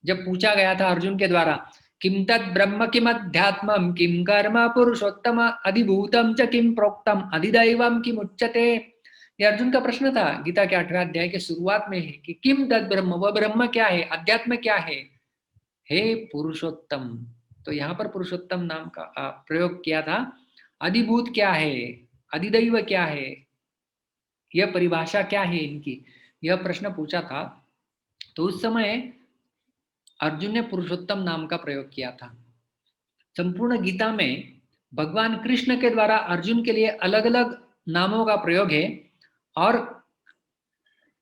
जब पूछा गया था अर्जुन के द्वारा, किम तद ब्रह्म किम अध्यात्मम किम कर्म पुरुषोत्तम अधिभूतम च किम प्रोक्तम अधिदैवम किम उच्यते। ये अर्जुन का प्रश्न था गीता के 8वें अध्याय के शुरुआत में है कि किम तद ब्रह्म, वह ब्रह्म क्या है, अध्यात्म क्या है, हे पुरुषोत्तम। तो यहाँ पर पुरुषोत्तम नाम का प्रयोग किया था। अधिभूत क्या है, अधिदैव क्या है, यह परिभाषा क्या है इनकी, यह प्रश्न पूछा था। तो उस समय अर्जुन ने पुरुषोत्तम नाम का प्रयोग किया था। संपूर्ण गीता में भगवान कृष्ण के द्वारा अर्जुन के लिए अलग अलग नामों का प्रयोग है, और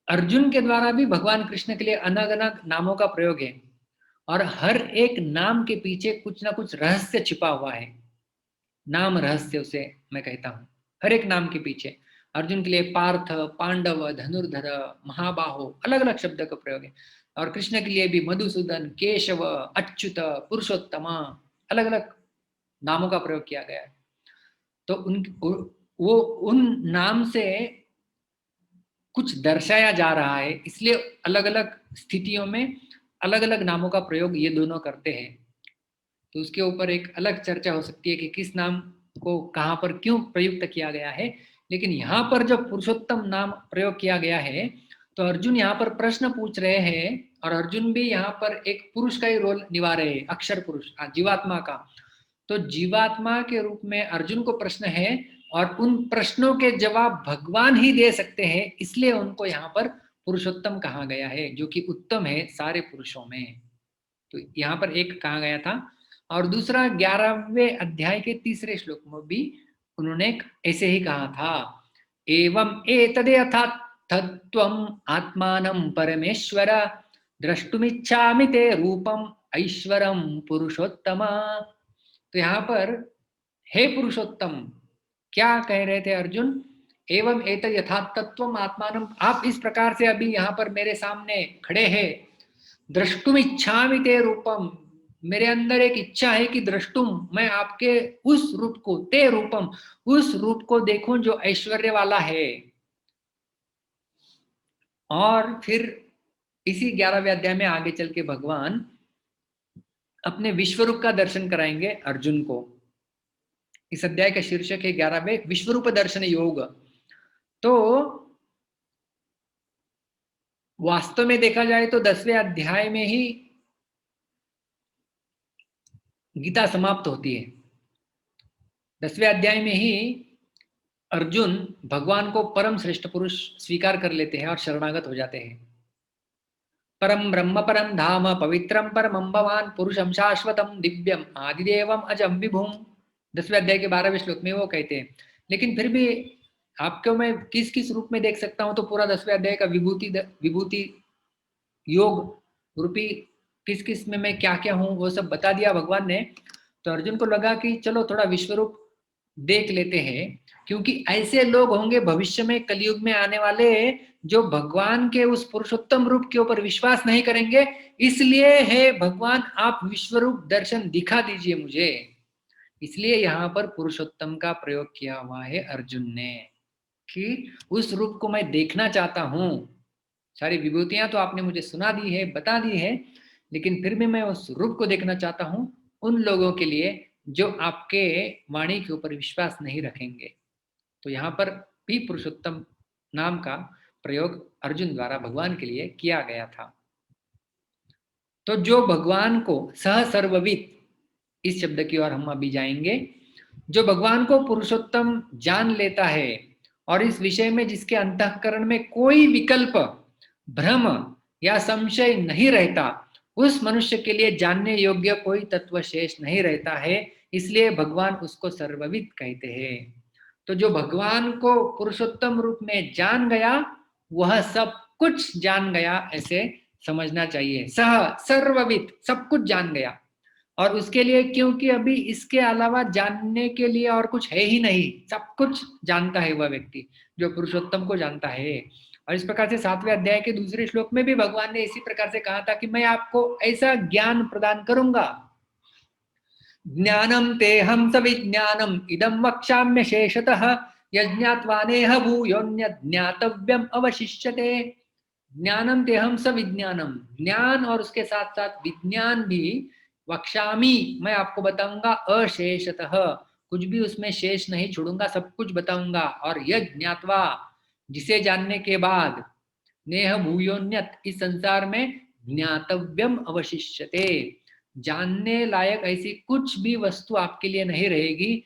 अर्जुन के द्वारा भी भगवान कृष्ण के लिए अलग अलग नामों का प्रयोग है। और हर एक नाम के पीछे कुछ ना कुछ रहस्य छिपा हुआ है। नाम रहस्य उसे मैं कहता हूं। हर एक नाम के पीछे अर्जुन के लिए पार्थ, पांडव, धनुर्धर, महाबाहो, अलग अलग शब्द का प्रयोग है। और कृष्ण के लिए भी मधुसूदन, केशव, अच्युत, पुरुषोत्तमा, अलग अलग नामों का प्रयोग किया गया है। तो वो उन नाम से कुछ दर्शाया जा रहा है, इसलिए अलग अलग स्थितियों में अलग अलग नामों का प्रयोग ये दोनों करते हैं। तो उसके ऊपर एक अलग चर्चा हो सकती है कि किस नाम को कहाँ पर क्यों प्रयुक्त किया गया है। लेकिन यहाँ पर जब पुरुषोत्तम नाम प्रयोग किया गया है, तो अर्जुन यहाँ पर प्रश्न पूछ रहे हैं, और अर्जुन भी यहाँ पर एक पुरुष का ही रोल निभा रहे हैं, अक्षर पुरुष, जीवात्मा का। तो जीवात्मा के रूप में अर्जुन को प्रश्न है, और उन प्रश्नों के जवाब भगवान ही दे सकते हैं, इसलिए उनको यहाँ पर पुरुषोत्तम कहा गया है, जो कि उत्तम है सारे पुरुषों में। तो यहाँ पर एक कहा गया था। और दूसरा 11वें अध्याय के 3 श्लोक में भी उन्होंने ऐसे ही कहा था, एवं एतद्यथा तत्त्वम् आत्मानं परमेश्वर द्रष्टुमिच्छामि ते रूपम ऐश्वरम पुरुषोत्तम। तो यहाँ पर हे पुरुषोत्तम, क्या कह रहे थे अर्जुन? एवं एतद् यथातत्वम् आत्मानं, आप इस प्रकार से अभी यहाँ पर मेरे सामने खड़े हैं, द्रष्टुम इच्छामि ते रूपम, मेरे अंदर एक इच्छा है कि द्रष्टुम, मैं आपके उस रूप को, ते रूपम, उस रूप को देखूं जो ऐश्वर्य वाला है। और फिर इसी 11वें अध्याय में आगे चल के भगवान अपने विश्वरूप का दर्शन कराएंगे अर्जुन को। इस अध्याय का शीर्षक है 11वें विश्वरूप दर्शन योग। तो वास्तव में देखा जाए तो 10वें अध्याय में ही गीता समाप्त होती है। 10वें अध्याय में ही अर्जुन भगवान को परम श्रेष्ठ पुरुष स्वीकार कर लेते हैं और शरणागत हो जाते हैं। परम ब्रह्म परम धाम पवित्रम परमं भवान पुरुषम शाश्वतम दिव्यम आदिदेवम अजम विभुम, 10वें अध्याय के 12वें श्लोक में वो कहते हैं। लेकिन फिर भी आपको मैं किस किस रूप में देख सकता हूं, तो पूरा 10वें अध्याय का विभूति योग रूपी किस किस में मैं क्या क्या हूं वो सब बता दिया भगवान ने। तो अर्जुन को लगा कि चलो थोड़ा विश्वरूप देख लेते हैं, क्योंकि ऐसे लोग होंगे भविष्य में कलयुग में आने वाले जो भगवान के उस पुरुषोत्तम रूप के ऊपर विश्वास नहीं करेंगे। इसलिए हे भगवान आप विश्वरूप दर्शन दिखा दीजिए मुझे। इसलिए यहाँ पर पुरुषोत्तम का प्रयोग किया हुआ है अर्जुन ने, कि उस रूप को मैं देखना चाहता हूं। सारी विभूतियां तो आपने मुझे सुना दी है, बता दी है, लेकिन फिर भी मैं उस रूप को देखना चाहता हूं उन लोगों के लिए जो आपके वाणी के ऊपर विश्वास नहीं रखेंगे। तो यहाँ पर भी पुरुषोत्तम नाम का प्रयोग अर्जुन द्वारा भगवान के लिए किया गया था। तो जो भगवान को सह सर्वविद, इस शब्द की ओर हम अभी जाएंगे, जो भगवान को पुरुषोत्तम जान लेता है और इस विषय में जिसके अंतःकरण में कोई विकल्प, भ्रम या संशय नहीं रहता, उस मनुष्य के लिए जानने योग्य कोई तत्व शेष नहीं रहता है। इसलिए भगवान उसको सर्वविद कहते हैं। तो जो भगवान को पुरुषोत्तम रूप में जान गया वह सब कुछ जान गया, ऐसे समझना चाहिए। सह सर्वविद, सब कुछ जान गया। और उसके लिए, क्योंकि अभी इसके अलावा जानने के लिए और कुछ है ही नहीं, सब कुछ जानता है वह व्यक्ति जो पुरुषोत्तम को जानता है। और इस प्रकार से 7वें अध्याय के दूसरे श्लोक में भी भगवान ने इसी प्रकार से कहा था कि मैं आपको ऐसा ज्ञान प्रदान करूंगा। ज्ञानम तेहम सविज्ञानम इदम वक्ष्याम्य शेषतः यज्ञात्वा नेह भूयोन्य ज्ञातव्यम अवशिष्यते। ज्ञानम तेहम सविज्ञानम, ज्ञान और उसके साथ साथ विज्ञान भी, वक्ष्यामि मैं आपको बताऊंगा, अशेषतः कुछ भी उसमें शेष नहीं छोड़ूंगा, सब कुछ बताऊंगा। और यह ज्ञात्वा, जिसे जानने के बाद, नेह भूयोन्यत, इस संसार में ज्ञातव्यम अवशिष्यते, जानने लायक ऐसी कुछ भी वस्तु आपके लिए नहीं रहेगी।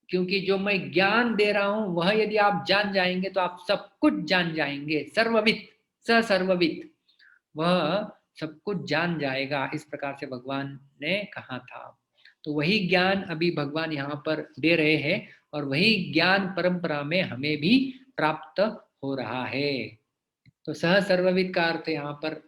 क्योंकि जो मैं ज्ञान दे रहा हूं वह यदि आप जान जाएंगे तो आप सब कुछ जान जाएंगे। सर्वविद, स सर्वविद, वह सब कुछ जान जाएगा, इस प्रकार से भगवान ने कहा था। तो वही ज्ञान अभी भगवान यहाँ पर दे रहे हैं और वही ज्ञान परंपरा में हमें भी प्राप्त हो रहा है। तो सह सर्वविद का अर्थ यहाँ पर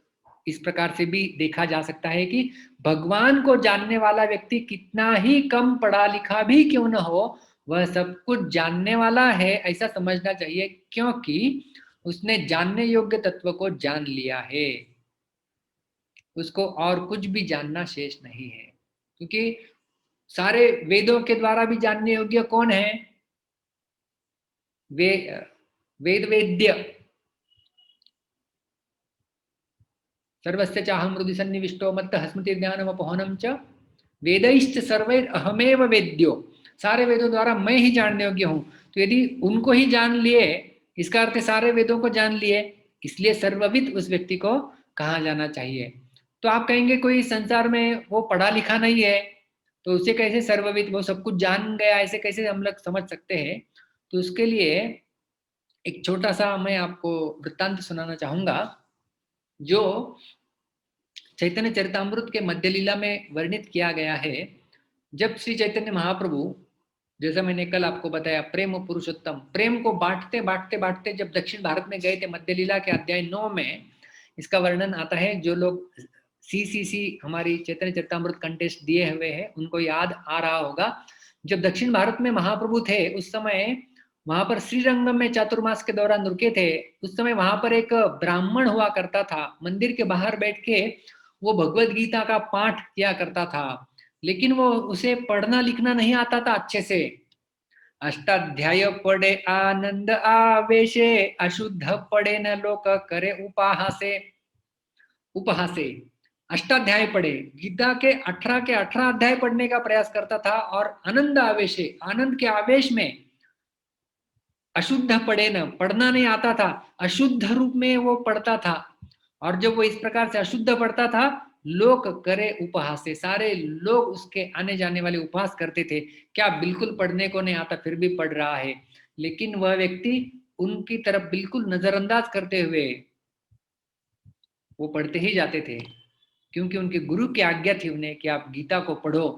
इस प्रकार से भी देखा जा सकता है कि भगवान को जानने वाला व्यक्ति कितना ही कम पढ़ा लिखा भी क्यों न हो, वह सब कुछ जानने वाला है, ऐसा समझना चाहिए, क्योंकि उसने जानने योग्य तत्व को जान लिया है। उसको और कुछ भी जानना शेष नहीं है। क्योंकि सारे वेदों के द्वारा भी जानने योग्य कौन है? वेद वेद्य सर्वस्य चाहम हृदि सन्निविष्टो मत्तः स्मृति ज्ञानमपोहनम च वेदैश्च सर्वैर अहमेव वेद्यो, सारे वेदों द्वारा मैं ही जानने योग्य हूं। तो यदि उनको ही जान लिए, इसका अर्थ सारे वेदों को जान लिए, इसलिए सर्वविद उस व्यक्ति को कहा जाना चाहिए। तो आप कहेंगे कोई संसार में वो पढ़ा लिखा नहीं है तो उसे कैसे सर्वविद, वो सब कुछ जान गया, ऐसे कैसे हम लोग समझ सकते हैं? तो उसके लिए एक छोटा सा मैं आपको वृत्तांत सुनाना चाहूंगा, जो चैतन्य चरितामृत के मध्य लीला में वर्णित किया गया है। जब श्री चैतन्य महाप्रभु, जैसा मैंने कल आपको बताया, प्रेम पुरुषोत्तम, प्रेम को बांटते बांटते बांटते जब दक्षिण भारत में गए थे, मध्य लीला के अध्याय 9 में इसका वर्णन आता है। जो लोग CCC हमारी चैतन्य चरितामृत कंटेस्ट दिए हुए हैं उनको याद आ रहा होगा। जब दक्षिण भारत में महाप्रभु थे उस समय वहां पर श्रीरंगम में चातुर्मास के दौरान रुके थे। उस समय वहां पर एक ब्राह्मण हुआ करता था, मंदिर के बाहर बैठ के वो भगवत गीता का पाठ किया करता था, लेकिन वो उसे पढ़ना लिखना नहीं आता था अच्छे से। अष्टाध्याय पढ़े आनंद आवेशे, अशुद्ध पढ़े न लोक करे उपहासे। उपहासे अष्टाध्याय पढ़े, गीता के 18 अध्याय पढ़ने का प्रयास करता था और आनंद आवेशे, आनंद के आवेश में, अशुद्ध पढ़े न, पढ़ना नहीं आता था, अशुद्ध रूप में वो पढ़ता था। और जब वो इस प्रकार से अशुद्ध पढ़ता था, लोक करे उपहास से, सारे लोग उसके आने जाने वाले उपहास करते थे, क्या बिल्कुल पढ़ने को नहीं आता फिर भी पढ़ रहा है। लेकिन वह व्यक्ति उनकी तरफ बिल्कुल नजरअंदाज करते हुए वो पढ़ते ही जाते थे, क्योंकि उनके गुरु की आज्ञा थी उन्हें कि आप गीता को पढ़ो।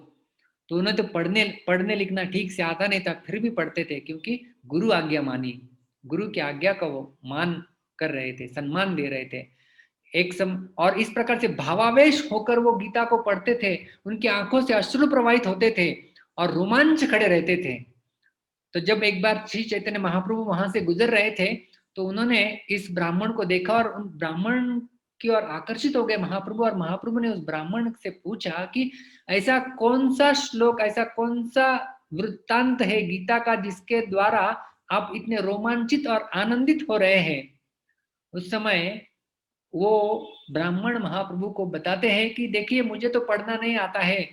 तो उन्हें तो पढ़ने पढ़ने लिखना ठीक से आता नहीं था, फिर भी पढ़ते थे, क्योंकि गुरु आज्ञा मानी, गुरु की आज्ञा का वो मान कर रहे थे, सम्मान दे रहे थे। और इस प्रकार से भावावेश होकर वो गीता को पढ़ते थे, उनकी आंखों से अश्रु प्रवाहित होते थे और रोमांच खड़े रहते थे। तो जब एक बार श्री चैतन्य महाप्रभु वहां से गुजर रहे थे, तो उन्होंने इस ब्राह्मण को देखा और उन ब्राह्मण की ओर आकर्षित हो गए महाप्रभु, और महाप्रभु ने उस ब्राह्मण से पूछा कि ऐसा कौन सा श्लोक, ऐसा कौन सा वृत्तांत है गीता का जिसके द्वारा आप इतने रोमांचित और आनंदित हो रहे हैं। उस समय वो ब्राह्मण महाप्रभु को बताते हैं कि देखिए, मुझे तो पढ़ना नहीं आता है,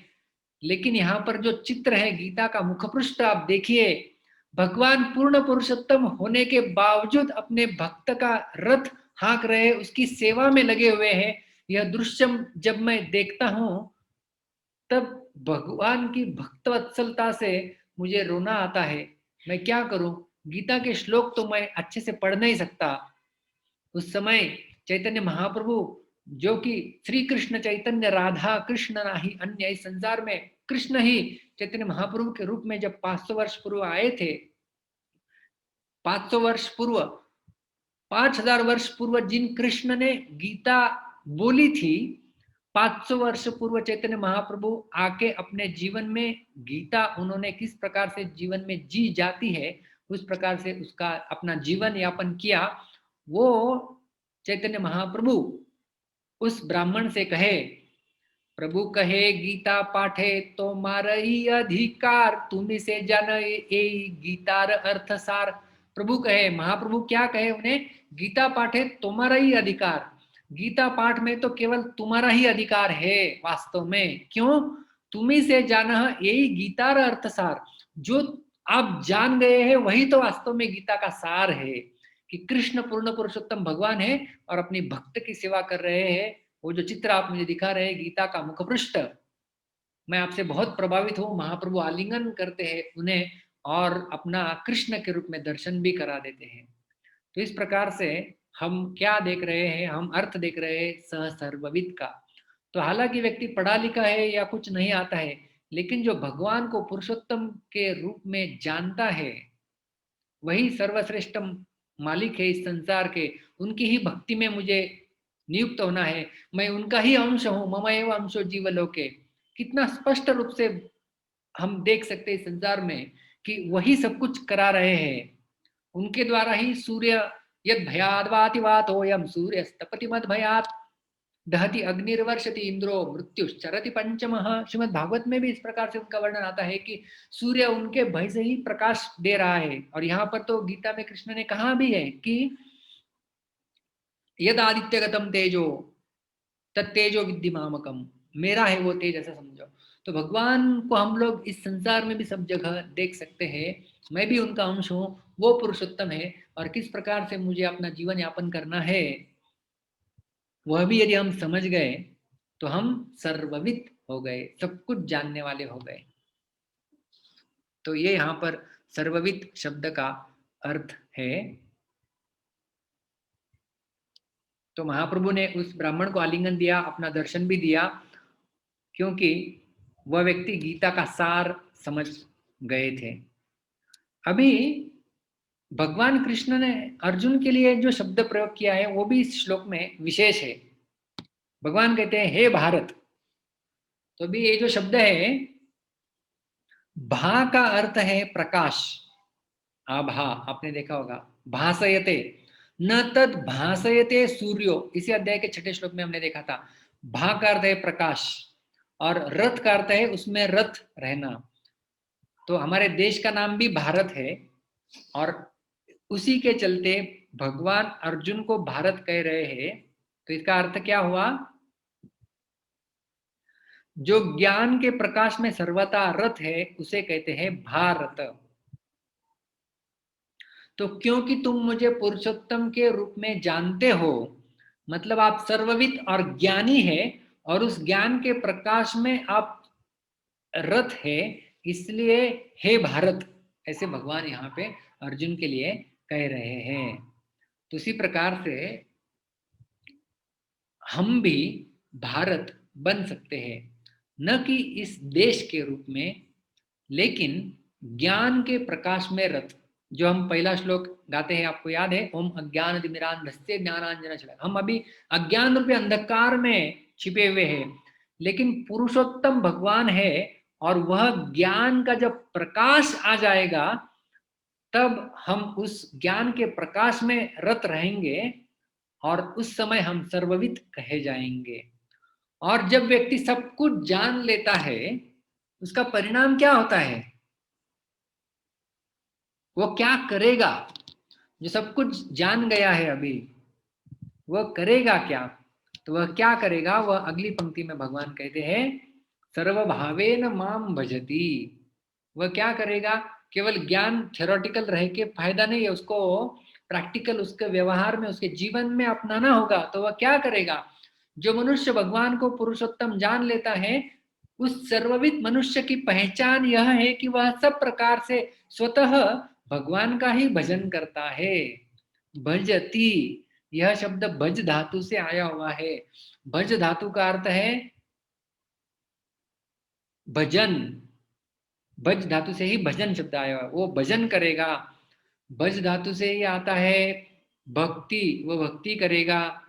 लेकिन यहाँ पर जो चित्र है गीता का मुखपृष्ठ आप देखिए, भगवान पूर्ण पुरुषोत्तम होने के बावजूद अपने भक्त का रथ हाँक रहे, उसकी सेवा में लगे हुए हैं। यह दृश्य जब मैं देखता हूं, तब भगवान की भक्त वत्सलता से मुझे रोना आता है। मैं क्या करूं, गीता के श्लोक तो मैं अच्छे से पढ़ नहीं सकता। उस समय चैतन्य महाप्रभु, जो कि श्री कृष्ण चैतन्य राधा कृष्ण नाही अन्य, इस संसार में कृष्ण ही चैतन्य महाप्रभु के रूप में जब 500 वर्ष पूर्व आए थे, 500 वर्ष पूर्व, 5000 वर्ष पूर्व जिन कृष्ण ने गीता बोली थी, 500 वर्ष पूर्व चैतन्य महाप्रभु आके अपने जीवन में गीता उन्होंने किस प्रकार से जीवन में जी जाती है, उस प्रकार से उसका अपना जीवन यापन किया। वो चैतन्य महाप्रभु उस ब्राह्मण से कहे, प्रभु कहे गीता पाठे तो मारई अधिकार, तुम्ही से जन ए गीतार अर्थ सार। प्रभु कहे, महाप्रभु क्या कहे उन्हें, गीता पाठे तुम्हारा ही अधिकार, गीता पाठ में तो केवल तुम्हारा ही अधिकार है वास्तव में। क्यों, तुम्ही से जाना यही गीतार अर्थ सार, जो आप जान गए हैं वही तो वास्तव में गीता का सार है, कि कृष्ण पूर्ण पुरुषोत्तम भगवान है और अपनी भक्त की सेवा कर रहे हैं। वो जो चित्र आप मुझे दिखा रहे हैं गीता का मुखपृष्ठ, मैं आपसे बहुत प्रभावित हूँ। महाप्रभु आलिंगन करते हैं उन्हें और अपना कृष्ण के रूप में दर्शन भी करा देते हैं। तो इस प्रकार से हम क्या देख रहे हैं, हम अर्थ देख रहे हैं सह सर्वविद का। तो हालांकि व्यक्ति पढ़ा लिखा है या कुछ नहीं आता है, लेकिन जो भगवान को पुरुषोत्तम के रूप में जानता है, वही सर्वश्रेष्ठ मालिक है इस संसार के, उनकी ही भक्ति में मुझे नियुक्त होना है, मैं उनका ही अंश हूँ, मम एव अंशो जीवलोके। कितना स्पष्ट रूप से हम देख सकते हैं संसार में कि वही सब कुछ करा रहे हैं। उनके द्वारा ही सूर्य यद भयाद वाति वातोयम सूर्य तपति मद भयात, दहति अग्निर्वर्षति इंद्रो मृत्युश्चरति पंचमः। श्रीमद् भागवत में भी इस प्रकार से उनका वर्णन आता है कि सूर्य उनके भय से ही प्रकाश दे रहा है। और यहाँ पर तो गीता में कृष्ण ने कहा भी है कि यद आदित्यगतम तेजो तत्तेजो विद्धि मामकम, मेरा है वो तेज, ऐसा समझो। तो भगवान को हम लोग इस संसार में भी सब जगह देख सकते हैं, मैं भी उनका अंश हूँ, वो पुरुषोत्तम है, और किस प्रकार से मुझे अपना जीवन यापन करना है वह भी यदि हम समझ गए तो हम सर्वविद हो गए, सब कुछ जानने वाले हो गए। तो ये यहाँ पर सर्वविद शब्द का अर्थ है। तो महाप्रभु ने उस ब्राह्मण को आलिंगन दिया, अपना दर्शन भी दिया, क्योंकि वह व्यक्ति गीता का सार समझ गए थे। अभी भगवान कृष्ण ने अर्जुन के लिए जो शब्द प्रयोग किया है वो भी इस श्लोक में विशेष है। भगवान कहते हैं हे भारत। तो भी ये जो शब्द है, भा का अर्थ है प्रकाश, आभा, आपने देखा होगा, भासयते न तद भासयते सूर्यो, इसी अध्याय के 6 श्लोक में हमने देखा था। भा का अर्थ है प्रकाश और रथ का अर्थ है उसमें रथ रहना। तो हमारे देश का नाम भी भारत है और उसी के चलते भगवान अर्जुन को भारत कह रहे हैं। तो इसका अर्थ क्या हुआ? जो ज्ञान के प्रकाश में सर्वथा रथ है उसे कहते हैं भारत। तो क्योंकि तुम मुझे पुरुषोत्तम के रूप में जानते हो, मतलब आप सर्वविद और ज्ञानी है और उस ज्ञान के प्रकाश में आप रथ है, इसलिए हे भारत, ऐसे भगवान यहाँ पे अर्जुन के लिए कह रहे हैं। तो इसी प्रकार से हम भी भारत बन सकते हैं, न कि इस देश के रूप में, लेकिन ज्ञान के प्रकाश में रथ। जो हम पहला श्लोक गाते हैं, आपको याद है, ओम अज्ञानतिमिरान्धस्य ज्ञानांजनशलाकया। हम अभी अज्ञान रूपी अंधकार में छिपे हुए हैं, लेकिन पुरुषोत्तम भगवान है और वह ज्ञान का जब प्रकाश आ जाएगा तब हम उस ज्ञान के प्रकाश में रत रहेंगे और उस समय हम सर्वविद कहे जाएंगे। और जब व्यक्ति सब कुछ जान लेता है, उसका परिणाम क्या होता है? वो क्या करेगा? जो सब कुछ जान गया है अभी, वह करेगा क्या? तो वह क्या करेगा? वह अगली पंक्ति में भगवान कहते हैं सर्वभावेन माम भजति। वह क्या करेगा? केवल ज्ञान थ्योरेटिकल रह के फायदा नहीं है, उसको प्रैक्टिकल उसके व्यवहार में, उसके जीवन में अपनाना होगा। तो वह क्या करेगा? जो मनुष्य भगवान को पुरुषोत्तम जान लेता है, उस सर्वविद मनुष्य की पहचान यह है कि वह सब प्रकार से स्वतः भगवान का ही भजन करता है। भजती, यह शब्द भज धातु से आया हुआ है। भज धातु का अर्थ है भजन। भज धातु से ही भजन शब्द आया हुआ, वो भजन करेगा। भज धातु से ही आता है भक्ति, वो भक्ति करेगा।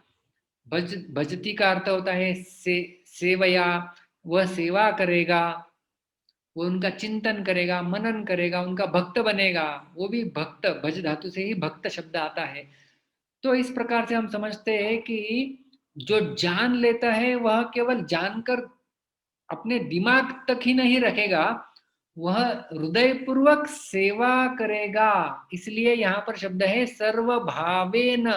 भजती का अर्थ होता है सेवया, वह सेवा करेगा, वो उनका चिंतन करेगा, मनन करेगा, उनका भक्त बनेगा। वो भी भक्त, भज धातु से ही भक्त शब्द आता है। तो इस प्रकार से हम समझते हैं कि जो जान लेता है वह केवल जानकर अपने दिमाग तक ही नहीं रखेगा, वह हृदय पूर्वक सेवा करेगा। इसलिए यहाँ पर शब्द है सर्वभावेन।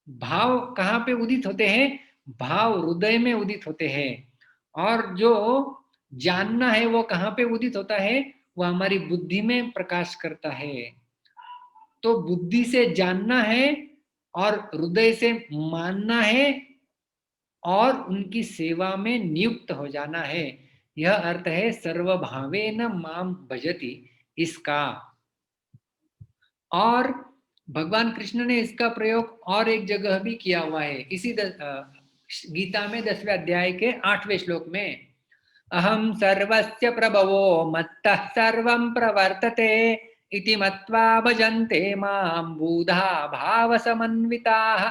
भाव कहाँ पे उदित होते हैं? भाव हृदय में उदित होते हैं। और जो जानना है वो कहाँ पे उदित होता है? वो हमारी बुद्धि में प्रकाश करता है। तो बुद्धि से जानना है और हृदय से मानना है और उनकी सेवा में नियुक्त हो जाना है। यह अर्थ है सर्वभावेन माम भजति इसका। और भगवान कृष्ण ने इसका प्रयोग और एक जगह भी किया हुआ है, इसी गीता में 10वें अध्याय के 8वें श्लोक में। अहम सर्वस्य प्रभवो मत्तः सर्वं प्रवर्तते इति मत्वा भजन्ते मां मूढ़ा भाव समन्विताः।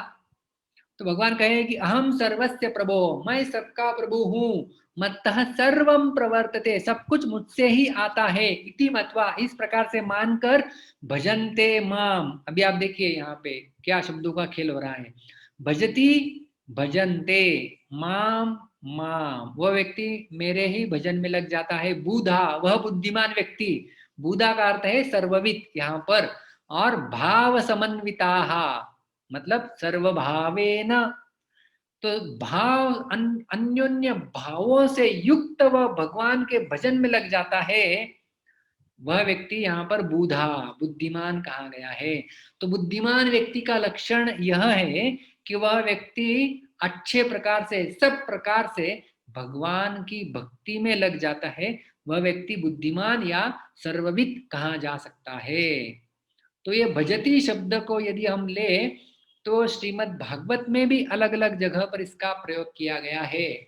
तो भगवान कहे कि अहम सर्वस्य प्रभो, मैं सबका प्रभु हूँ, मत्तः सर्वम प्रवर्तते, सब कुछ मुझसे ही आता है, इति मत्वा, इस प्रकार से मानकर, भजन्ते माम। अभी आप देखिए यहाँ पे क्या शब्दों का खेल हो रहा है। भजती, भजन्ते, माम, माम, वह व्यक्ति मेरे ही भजन में लग जाता है। बूढ़ा, वह बुद्धिमान व्यक्ति, बूढ़ा का अर्थ है सर्वविद यहाँ पर। और भाव समन्विताः, मतलब सर्वभावेन, तो भाव अन्योन्य भावों से युक्त वह भगवान के भजन में लग जाता है, वह व्यक्ति यहाँ पर बूढ़ा, बुद्धिमान कहा गया है। तो बुद्धिमान व्यक्ति का लक्षण यह है कि वह व्यक्ति अच्छे प्रकार से, सब प्रकार से भगवान की भक्ति में लग जाता है। वह व्यक्ति बुद्धिमान या सर्वविद कहा जा सकता है। तो ये भजती शब्द को यदि हम ले तो श्रीमद् भागवत में भी अलग अलग जगह पर इसका प्रयोग किया गया है।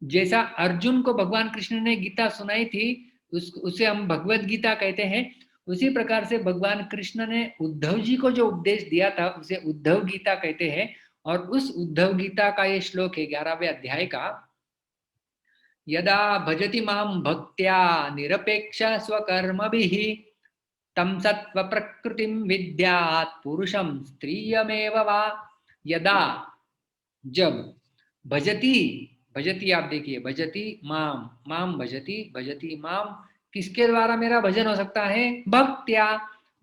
जैसा अर्जुन को भगवान कृष्ण ने गीता सुनाई थी, उसे हम भगवत गीता कहते हैं। उसी प्रकार से भगवान कृष्ण ने उद्धव जी को जो उपदेश दिया था उसे उद्धव गीता कहते हैं। और उस उद्धव गीता का ये श्लोक है 11वें अध्याय का। यदा भजति माम भक्त्या निरपेक्ष स्वकर्मभिः तम सत्व प्रकृतिम विद्यात् पुरुषम स्त्रियमेव वा। यदा, जब भजती, भजती आप देखिए, भजती माम, माम भजती, भजती माम, किसके द्वारा मेरा भजन हो सकता है? भक्त्या,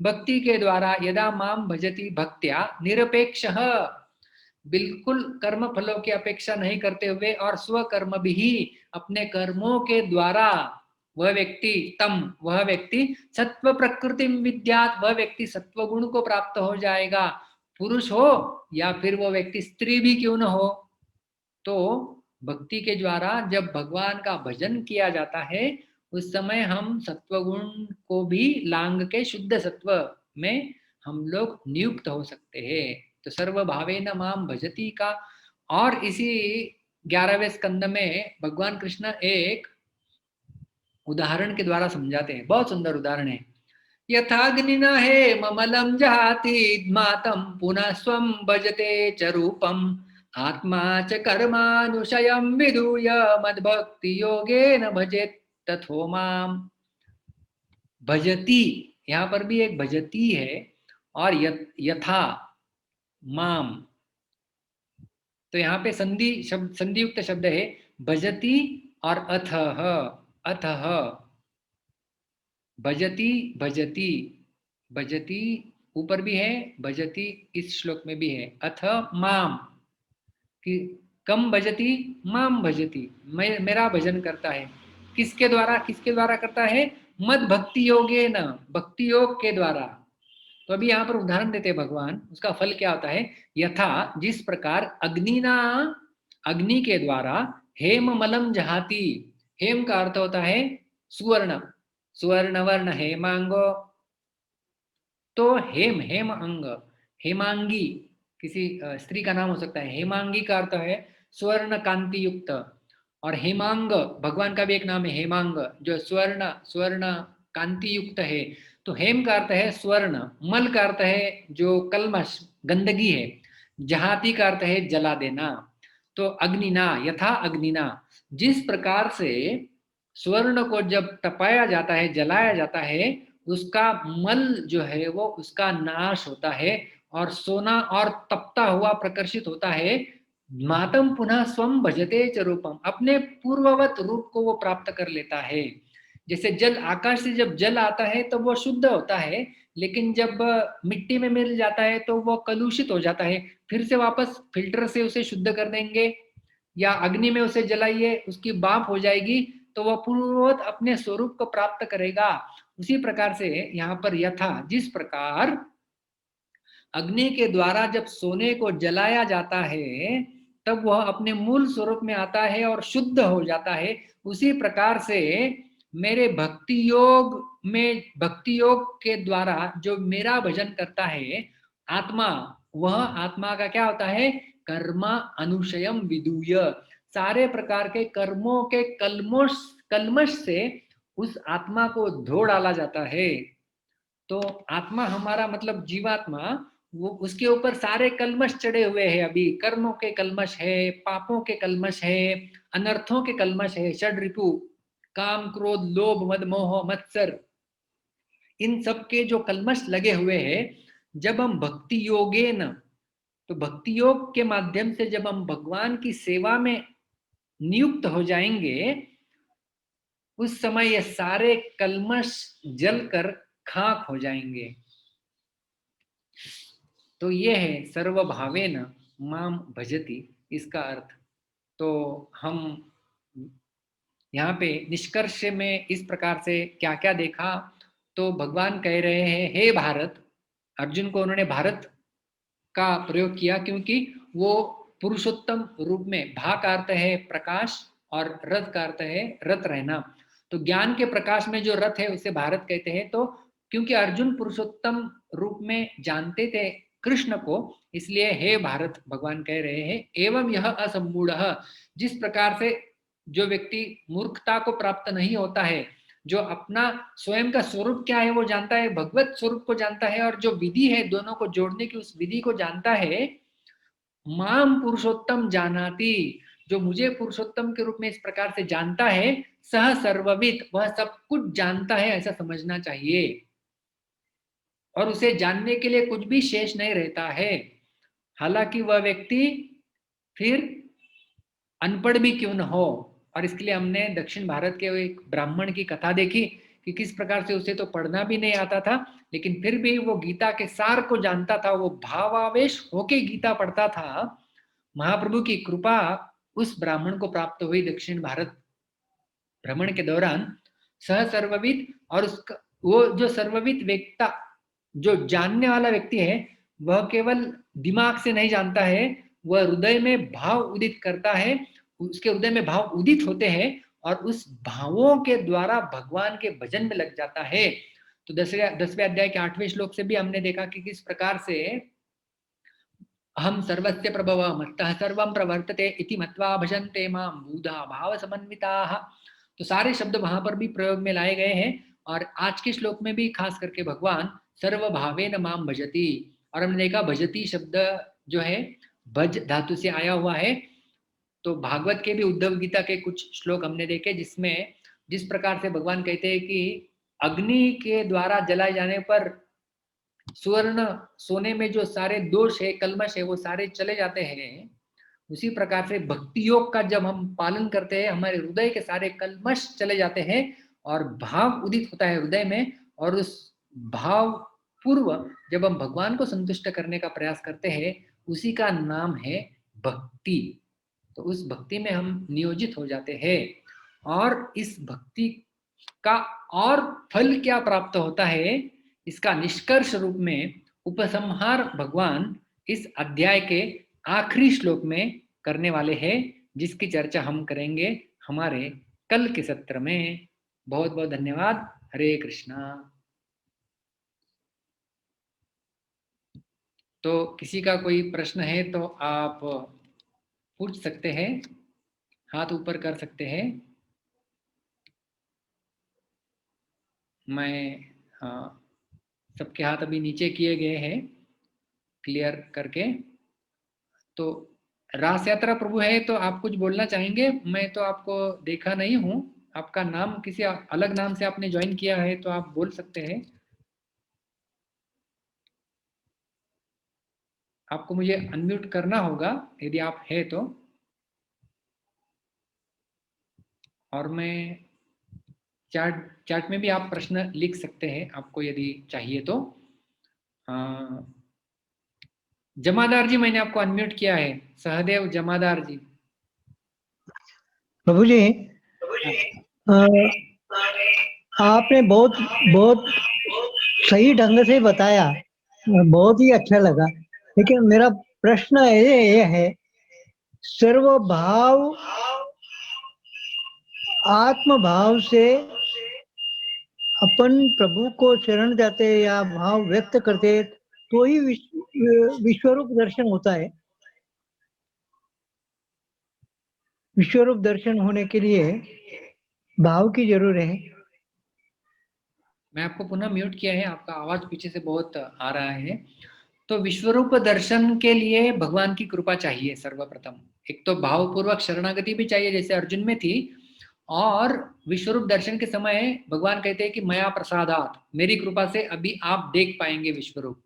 भक्ति के द्वारा। यदा माम भजती भक्त्या निरपेक्षः, बिल्कुल कर्म फलों की अपेक्षा नहीं करते हुए और स्वकर्म भी, अपने कर्मों के द्वारा, वह व्यक्ति तम, वह व्यक्ति सत्व प्रकृति विद्यात, वह व्यक्ति सत्व गुण को प्राप्त हो जाएगा, पुरुष हो या फिर वो व्यक्ति स्त्री भी क्यों न हो। तो भक्ति के द्वारा जब भगवान का भजन किया जाता है उस समय हम सत्वगुण को भी लांग के शुद्ध सत्व में हम लोग नियुक्त हो सकते हैं। तो सर्व भावेन माम भजती का, और इसी 11वें स्कंद में भगवान कृष्ण एक उदाहरण के द्वारा समझाते हैं, बहुत सुंदर उदाहरण है। यथाग्निना हे ममलम जहाति मातम पुनः स्वम भजते च रूपम आत्मा च कर्मानुशयम विधूय मद्भक्ति योगेन भजेत तथो माम। भजती, यहाँ पर भी एक भजती है, और यथा माम, तो यहाँ पे संधि शब्द, संधियुक्त शब्द है भजती और अथः, अथः भजती, भजती, भजती ऊपर भी है, भजती इस श्लोक में भी है, अथ माम कि कम भजती माम भजती, मेरा भजन करता है। किसके द्वारा, किसके द्वारा करता है? मद भक्ति योगे न, भक्ति योग के द्वारा। तो अभी यहाँ पर उदाहरण देते हैं भगवान, उसका फल क्या होता है? यथा, जिस प्रकार अग्निना, अग्नि के द्वारा हेम मलम जहाती, हेम का अर्थ होता है सुवर्ण, सुवर्ण वर्ण हेमांगो, तो हेम, हेम अंग, हेमांगी किसी स्त्री का नाम हो सकता है। हेमांगी का अर्थ है स्वर्ण कांति युक्त, और हेमांग भगवान का भी एक नाम है हेमांग, जो स्वर्ण, स्वर्ण कांति युक्त है। तो हेम का अर्थ है स्वर्ण, मल का अर्थ है जो कलमश गंदगी है, जहाती का अर्थ है जला देना। तो अग्निना, यथा अग्निना, जिस प्रकार से स्वर्ण को जब तपाया जाता है, जलाया जाता है, उसका मल जो है वो उसका नाश होता है और सोना और तपता हुआ प्रकर्षित होता है। मातम पुनः स्वम भजते च रूपम, अपने पूर्ववत रूप को वो प्राप्त कर लेता है। जैसे जल, आकाश से जब जल आता है तो वो शुद्ध होता है, लेकिन जब मिट्टी में मिल जाता है तो वो कलुषित हो जाता है। फिर से वापस फिल्टर से उसे शुद्ध कर देंगे या अग्नि में उसे जलाइए, उसकी भाप हो जाएगी, तो वह पूर्ववत अपने स्वरूप को प्राप्त करेगा। उसी प्रकार से यहाँ पर यथा, जिस प्रकार अग्नि के द्वारा जब सोने को जलाया जाता है तब वह अपने मूल स्वरूप में आता है और शुद्ध हो जाता है, उसी प्रकार से मेरे भक्ति योग में, भक्ति योग के द्वारा जो मेरा भजन करता है आत्मा, वह आत्मा का क्या होता है? कर्मा अनुशयम विदूय, सारे प्रकार के कर्मों के कलमश, कलमश से उस आत्मा को धो डाला जाता है। तो आत्मा हमारा मतलब जीवात्मा, वो उसके ऊपर सारे कलमश चढ़े हुए हैं। अभी कर्मों के कलमश है, पापों के कलमश है, अनर्थों के कलमश है, षड रिपु, काम क्रोध लोभ मद मोह मत्सर, इन सब के जो कलमश लगे हुए हैं, जब हम भक्ति योगे न, तो भक्ति योग के माध्यम से जब हम भगवान की सेवा में नियुक्त हो जाएंगे, उस समय ये सारे कलमश जलकर खाक हो जाएंगे। तो ये है सर्वभावेन माम भजति, इसका अर्थ। तो हम यहाँ पे निष्कर्ष में इस प्रकार से क्या क्या देखा, तो भगवान कह रहे हैं हे भारत, अर्जुन को उन्होंने भारत का प्रयोग किया क्योंकि वो पुरुषोत्तम रूप में, भा का अर्थ है प्रकाश और रथ का अर्थ है रथ रहना, तो ज्ञान के प्रकाश में जो रथ है उसे भारत कहते हैं। तो क्योंकि अर्जुन पुरुषोत्तम रूप में जानते थे कृष्ण को, इसलिए हे भारत भगवान कह रहे हैं। एवं यह असमूढ़, जिस प्रकार से जो व्यक्ति मूर्खता को प्राप्त नहीं होता है, जो अपना स्वयं का स्वरूप क्या है वो जानता है, भगवत स्वरूप को जानता है, और जो विधि है दोनों को जोड़ने की उस विधि को जानता है, माम पुरुषोत्तम जानाति, जो मुझे पुरुषोत्तम के रूप में इस प्रकार से जानता है, सह सर्वविद, वह सब कुछ जानता है ऐसा समझना चाहिए, और उसे जानने के लिए कुछ भी शेष नहीं रहता है। हालांकि वह व्यक्ति फिर अनपढ़ भी क्यों न हो। और इसके लिए हमने दक्षिण भारत के एक ब्राह्मण की कथा देखी कि किस प्रकार से उसे तो पढ़ना भी नहीं आता था, लेकिन फिर भी वो गीता के सार को जानता था, वो भावावेश होके गीता पढ़ता था। महाप्रभु की कृपा उस ब्राह्मण को प्राप्त हुई दक्षिण भारत भ्रमण के दौरान। सह सर्वविद, और उसका वो जो सर्वविद व्यक्ता, जो जानने वाला व्यक्ति है, वह केवल दिमाग से नहीं जानता है, वह हृदय में भाव उदित करता है, उसके हृदय में भाव उदित होते हैं और उस भावों के द्वारा भगवान के भजन में लग जाता है। तो 10वें अध्याय के 8वें श्लोक से भी हमने देखा कि किस प्रकार से हम सर्वस्य प्रभव मत्तः सर्वं प्रवर्तते इति मत्वा भजन्ते मां मूढ़ा भाव समन्विताः। तो सारे शब्द वहां पर भी प्रयोग में लाए गए हैं। और आज के श्लोक में भी खास करके भगवान सर्व भावेन मां भजति, और हमने देखा भजति शब्द जो है भज धातु से आया हुआ है। तो भागवत के भी उद्धव गीता के कुछ श्लोक हमने देखे जिसमें जिस प्रकार से भगवान कहते हैं कि अग्नि के द्वारा जलाए जाने पर सुवर्ण सोने में जो सारे दोष है, कल्मश है, वो सारे चले जाते हैं। उसी प्रकार से भक्ति योग का जब हम पालन करते हैं, हमारे हृदय के सारे कल्मश चले जाते हैं और भाव उदित होता है हृदय में। और उस भाव पूर्व जब हम भगवान को संतुष्ट करने का प्रयास करते हैं, उसी का नाम है भक्ति। तो उस भक्ति में हम नियोजित हो जाते हैं। और इस भक्ति का और फल क्या प्राप्त होता है, इसका निष्कर्ष रूप में उपसंहार भगवान इस अध्याय के आखिरी श्लोक में करने वाले हैं, जिसकी चर्चा हम करेंगे हमारे कल के सत्र में। बहुत बहुत धन्यवाद। हरे कृष्णा। तो किसी का कोई प्रश्न है तो आप पूछ सकते हैं, हाथ ऊपर कर सकते हैं। मैं सबके हाथ अभी नीचे किए गए हैं क्लियर करके। तो रास यात्रा प्रभु है, तो आप कुछ बोलना चाहेंगे? मैं तो आपको देखा नहीं हूँ, आपका नाम किसी अलग नाम से आपने ज्वाइन किया है, तो आप बोल सकते हैं। आपको मुझे अनम्यूट करना होगा यदि आप है तो। और मैं चैट चैट में भी आप प्रश्न लिख सकते हैं आपको यदि चाहिए तो। जमादार जी, मैंने आपको अनम्यूट किया है। सहदेव जमादार जी। प्रभु जी, आपने बहुत बहुत सही ढंग से बताया, बहुत ही अच्छा लगा। लेकिन मेरा प्रश्न ये है, सर्वभाव आत्म भाव से अपन प्रभु को शरण जाते या भाव व्यक्त करते तो ही विश्वरूप दर्शन होता है। विश्वरूप दर्शन होने के लिए भाव की जरूरत है। मैं आपको पुनः म्यूट किया है, आपका आवाज पीछे से बहुत आ रहा है। तो विश्वरूप दर्शन के लिए भगवान की कृपा चाहिए सर्वप्रथम। एक तो भावपूर्वक शरणागति भी चाहिए जैसे अर्जुन में थी, और विश्वरूप दर्शन के समय भगवान कहते हैं कि मया प्रसादात, मेरी कृपा से अभी आप देख पाएंगे विश्वरूप।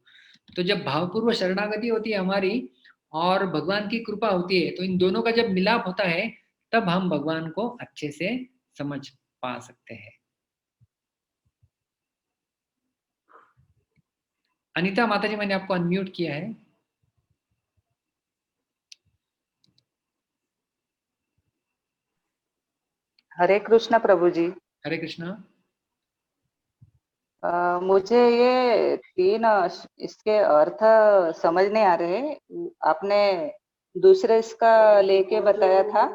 तो जब भावपूर्वक शरणागति होती है हमारी और भगवान की कृपा होती है, तो इन दोनों का जब मिलाप होता है तब हम भगवान को अच्छे से समझ पा सकते हैं। अनीता माता जी, मैंने आपको अनम्यूट किया है। हरे कृष्ण प्रभु जी। हरे कृष्णा। मुझे ये तीन इसके अर्थ समझ नहीं आ रहे। आपने दूसरे इसका लेके बताया था,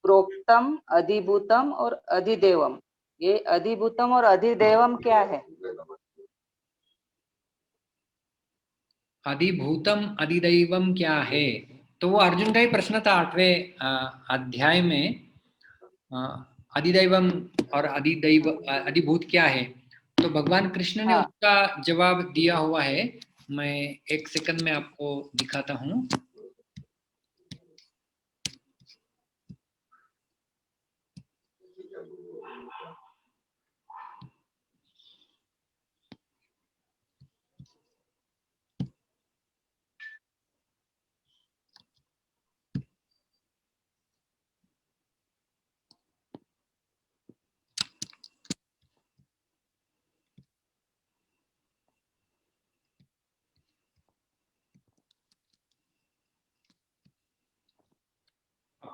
प्रोक्तम, अधिभूतम और अधिदेवम। ये अधिभूतम और अधिदेवम क्या है? अधिभूतम अधिदैवम क्या है? तो वो अर्जुन का ही प्रश्न था 8वें अध्याय में। अधिदैवम और अधिदैव अधिभूत क्या है, तो भगवान कृष्ण ने हाँ। उसका जवाब दिया हुआ है। मैं एक सेकंड में आपको दिखाता हूँ।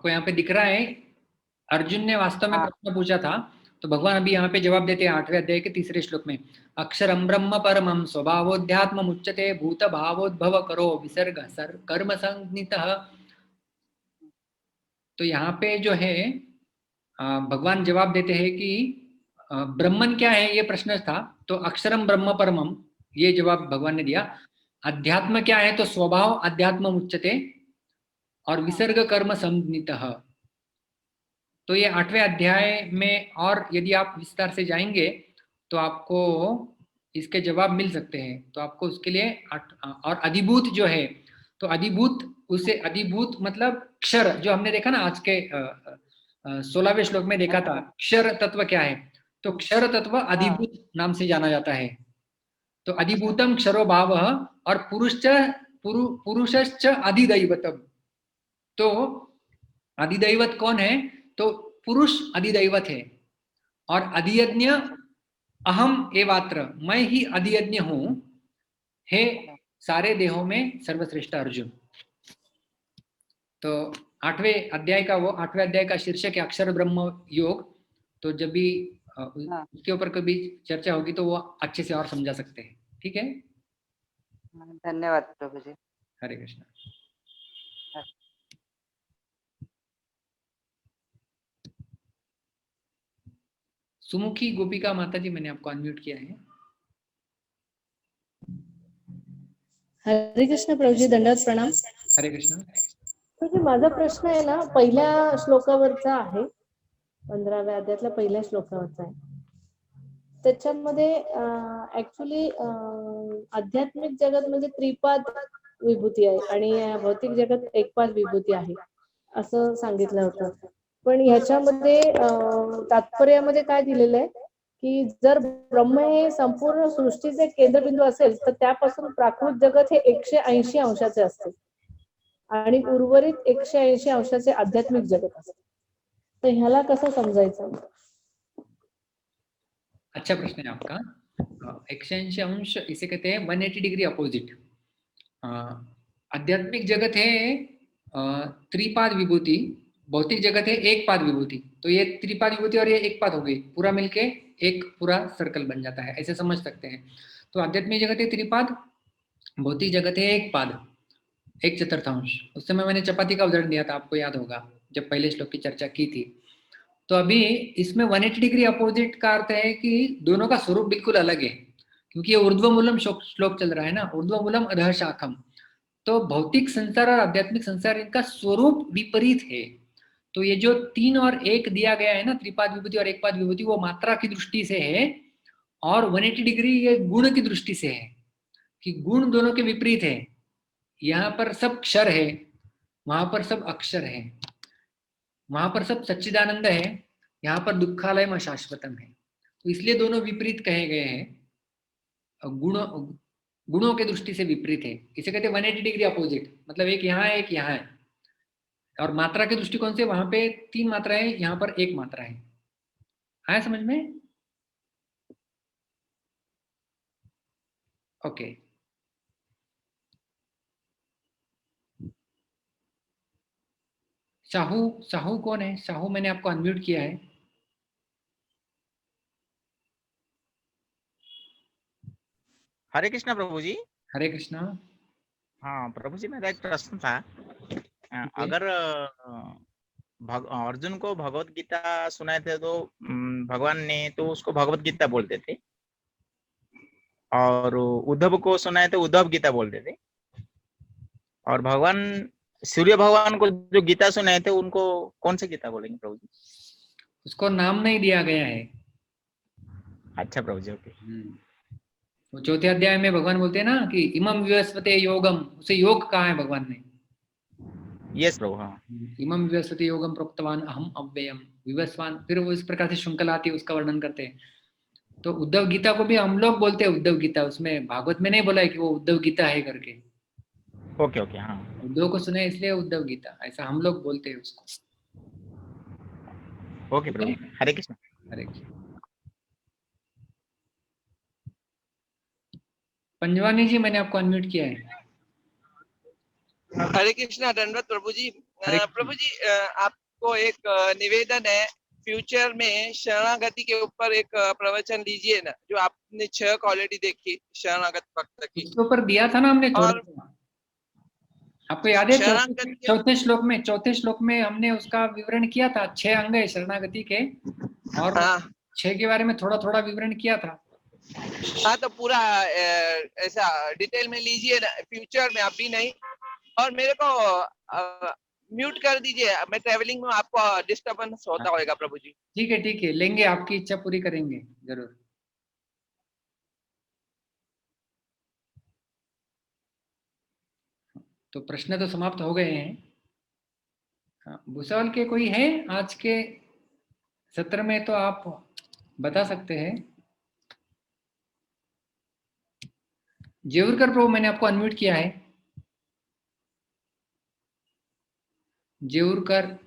आपको यहाँ पे दिख रहा है, अर्जुन ने वास्तव में हाँ। प्रश्न पूछा था, तो भगवान अभी यहाँ पे जवाब देते हैं 8वें अध्याय के 3रे श्लोक में। अक्षरम ब्रह्म परमं स्वभावोध्यात्म उच्यते भूत भावोद्भव करो विसर्ग कर्म संज्ञितः। तो यहाँ पे जो है भगवान जवाब देते हैं कि ब्रह्मन क्या है, ये प्रश्न था, तो अक्षरम ब्रह्म परमम, ये जवाब भगवान ने दिया। अध्यात्म क्या है, तो स्वभाव अध्यात्म उच्यते, और विसर्ग कर्म संज्ञितः। तो ये 8वें अध्याय में, और यदि आप विस्तार से जाएंगे तो आपको इसके जवाब मिल सकते हैं। तो आपको उसके लिए और अधिभूत जो है, तो अधिभूत, उसे अधिभूत मतलब क्षर, जो हमने देखा ना आज के 16वें श्लोक में देखा था, क्षर तत्व क्या है, तो क्षर तत्व अधिभूत नाम से जाना जाता है। तो अधिभूतम क्षरो भाव और पुरुषश्च अधिदैवतम। तो अधिदैवत कौन है, तो पुरुष अधिदैवत है, और अधियज्ञ अहम एवात्र, मैं ही अधियज्ञ हूं, हे सारे देहों में सर्वश्रेष्ठ अर्जुन। तो 8वें अध्याय का, वो 8वें अध्याय का शीर्षक है अक्षर ब्रह्म योग। तो जब भी उसके ऊपर कभी चर्चा होगी तो वो अच्छे से और समझा सकते हैं। ठीक है, धन्यवाद प्रभु जी। हरे कृष्णा। सुमुखी गोपिका माता जी, मैंने आपको अनम्यूट किया है। हरे कृष्ण प्रभुजी, दंडवत प्रणाम। हरे कृष्णा। म्हणजे माझा प्रश्न आहे ना, पहिल्या श्लोकावरचा आहे, 15व्या अध्यायातल्या पहिल्या श्लोकावरचा आहे. त्याच्यामध्ये ऍक्च्युली आध्यात्मिक जगत म्हणजे त्रिपाद विभूती आहे आणि भौतिक जगत एकपाद विभूती आहे असं सांगितलं होतं. पण ह्याच्यामध्ये तात्पर्यामध्ये काय दिलेलं आहे की जर ब्रह्म हे संपूर्ण सृष्टीचे केंद्रबिंदू असेल तर त्यापासून प्राकृत जगत हे 180 अंशाचे असते आणि उर्वरित 180 अंशाचे आध्यात्मिक जगत असते. तर ह्याला कसं समजायचं? अच्छा प्रश्न है आपका। 180 अंश इसे कहते हैं 180 डिग्री अपोजिट। आध्यात्मिक जगत है त्रिपाद विभूति, भौतिक जगत है एक पाद विभूति। तो ये त्रिपाद विभूति और ये एक पाद हो गई, पूरा मिलके एक पूरा सर्कल बन जाता है, ऐसे समझ सकते हैं। तो आध्यात्मिक जगत है त्रिपाद, भौतिक जगत है एक पाद, एक चतुर्थांश। उस समय मैंने चपाती का उदाहरण दिया था, आपको याद होगा जब पहले श्लोक की चर्चा की थी। तो अभी इसमें 180 डिग्री अपोजिट का अर्थ है कि दोनों का स्वरूप बिल्कुल अलग है, क्योंकि ये ऊर्ध्वमूलम श्लोक चल रहा है ना, ऊर्ध्वमूलम अधः शाखम। तो भौतिक संसार और आध्यात्मिक संसार, इनका स्वरूप विपरीत है। तो ये जो 3 और 1 दिया गया है ना, त्रिपाद विभूति और एक पाद विभूति, वो मात्रा की दृष्टि से है, और 180 डिग्री ये गुण की दृष्टि से है कि गुण दोनों के विपरीत है। यहाँ पर सब क्षर है, वहां पर सब अक्षर है, वहां पर सब सच्चिदानंद है, यहाँ पर दुखालयम अशाश्वतम है। तो इसलिए दोनों विपरीत कहे गए हैं, गुणों के दृष्टि से विपरीत है। इसे कहते हैं 180 डिग्री अपोजिट, मतलब एक यहाँ है एक यहाँ है। और मात्रा के दृष्टिकोण से वहां पे 3 मात्राएं, यहाँ पर 1 मात्रा है। आया समझ में? ओके। साहू कौन है? साहू मैंने आपको अनम्यूट किया है। हरे कृष्णा प्रभु जी। हरे कृष्णा। हाँ प्रभु जी, मेरा एक प्रश्न था। अगर अर्जुन को भगवत गीता सुनाए थे तो भगवान ने तो उसको भगवत गीता बोलते थे, और उद्धव को सुनाए तो उद्धव गीता बोलते थे, और भगवान सूर्य भगवान को जो गीता सुनाए थे उनको कौन सी गीता बोलेंगे प्रभु जी? उसको नाम नहीं दिया गया है। अच्छा प्रभु जी, ओके। तो 4थे अध्याय में भगवान बोलते हैं ना कि इमं विवस्वते योगम, उसे योग कहा है भगवान ने। यस प्रभु, हाँ। इमं विवस्वते योगम प्रोक्तवान अहम अव्ययम विवस्वान, फिर वो इस प्रकार से श्रृंखला आती है, उसका वर्णन करते हैं। तो उद्धव गीता को भी हम लोग बोलते हैं उद्धव गीता, उसमें भागवत में नहीं बोला है कि वो उद्धव गीता है करके। ओके ओके, हाँ। उद्धव को सुने इसलिए उद्धव गीता, ऐसा हम लोग बोलते हैं उसको। ओके प्रभु, हरे कृष्ण। हरे कृष्ण। पंजवानी जी, मैंने आपको अनम्यूट किया है। हरे कृष्णा, दंडवत प्रभु जी। प्रभु जी आपको एक निवेदन है, फ्यूचर में शरणागति के ऊपर एक प्रवचन दीजिए ना, जो आपने 6 क्वालिटी देखी शरणागत भक्त की। इसके ऊपर दिया था ना हमने और आपको याद है? शरणागति चौथे श्लोक में हमने उसका विवरण किया था। 6 अंग है शरणागति के, और 6 के बारे में थोड़ा थोड़ा विवरण किया था। हाँ, तो पूरा ऐसा डिटेल में लीजिए ना, फ्यूचर में, अभी नहीं। और मेरे को म्यूट कर दीजिए, मैं ट्रेवलिंग में, आपको डिस्टर्बेंस होता होगा प्रभु जी। ठीक है, लेंगे, आपकी इच्छा पूरी करेंगे जरूर। तो प्रश्न तो समाप्त हो गए हैं। हाँ, भूसावल के कोई है आज के सत्र में तो आप बता सकते हैं। जेवरकर प्रभु, मैंने आपको अनम्यूट किया है। जेवरकर,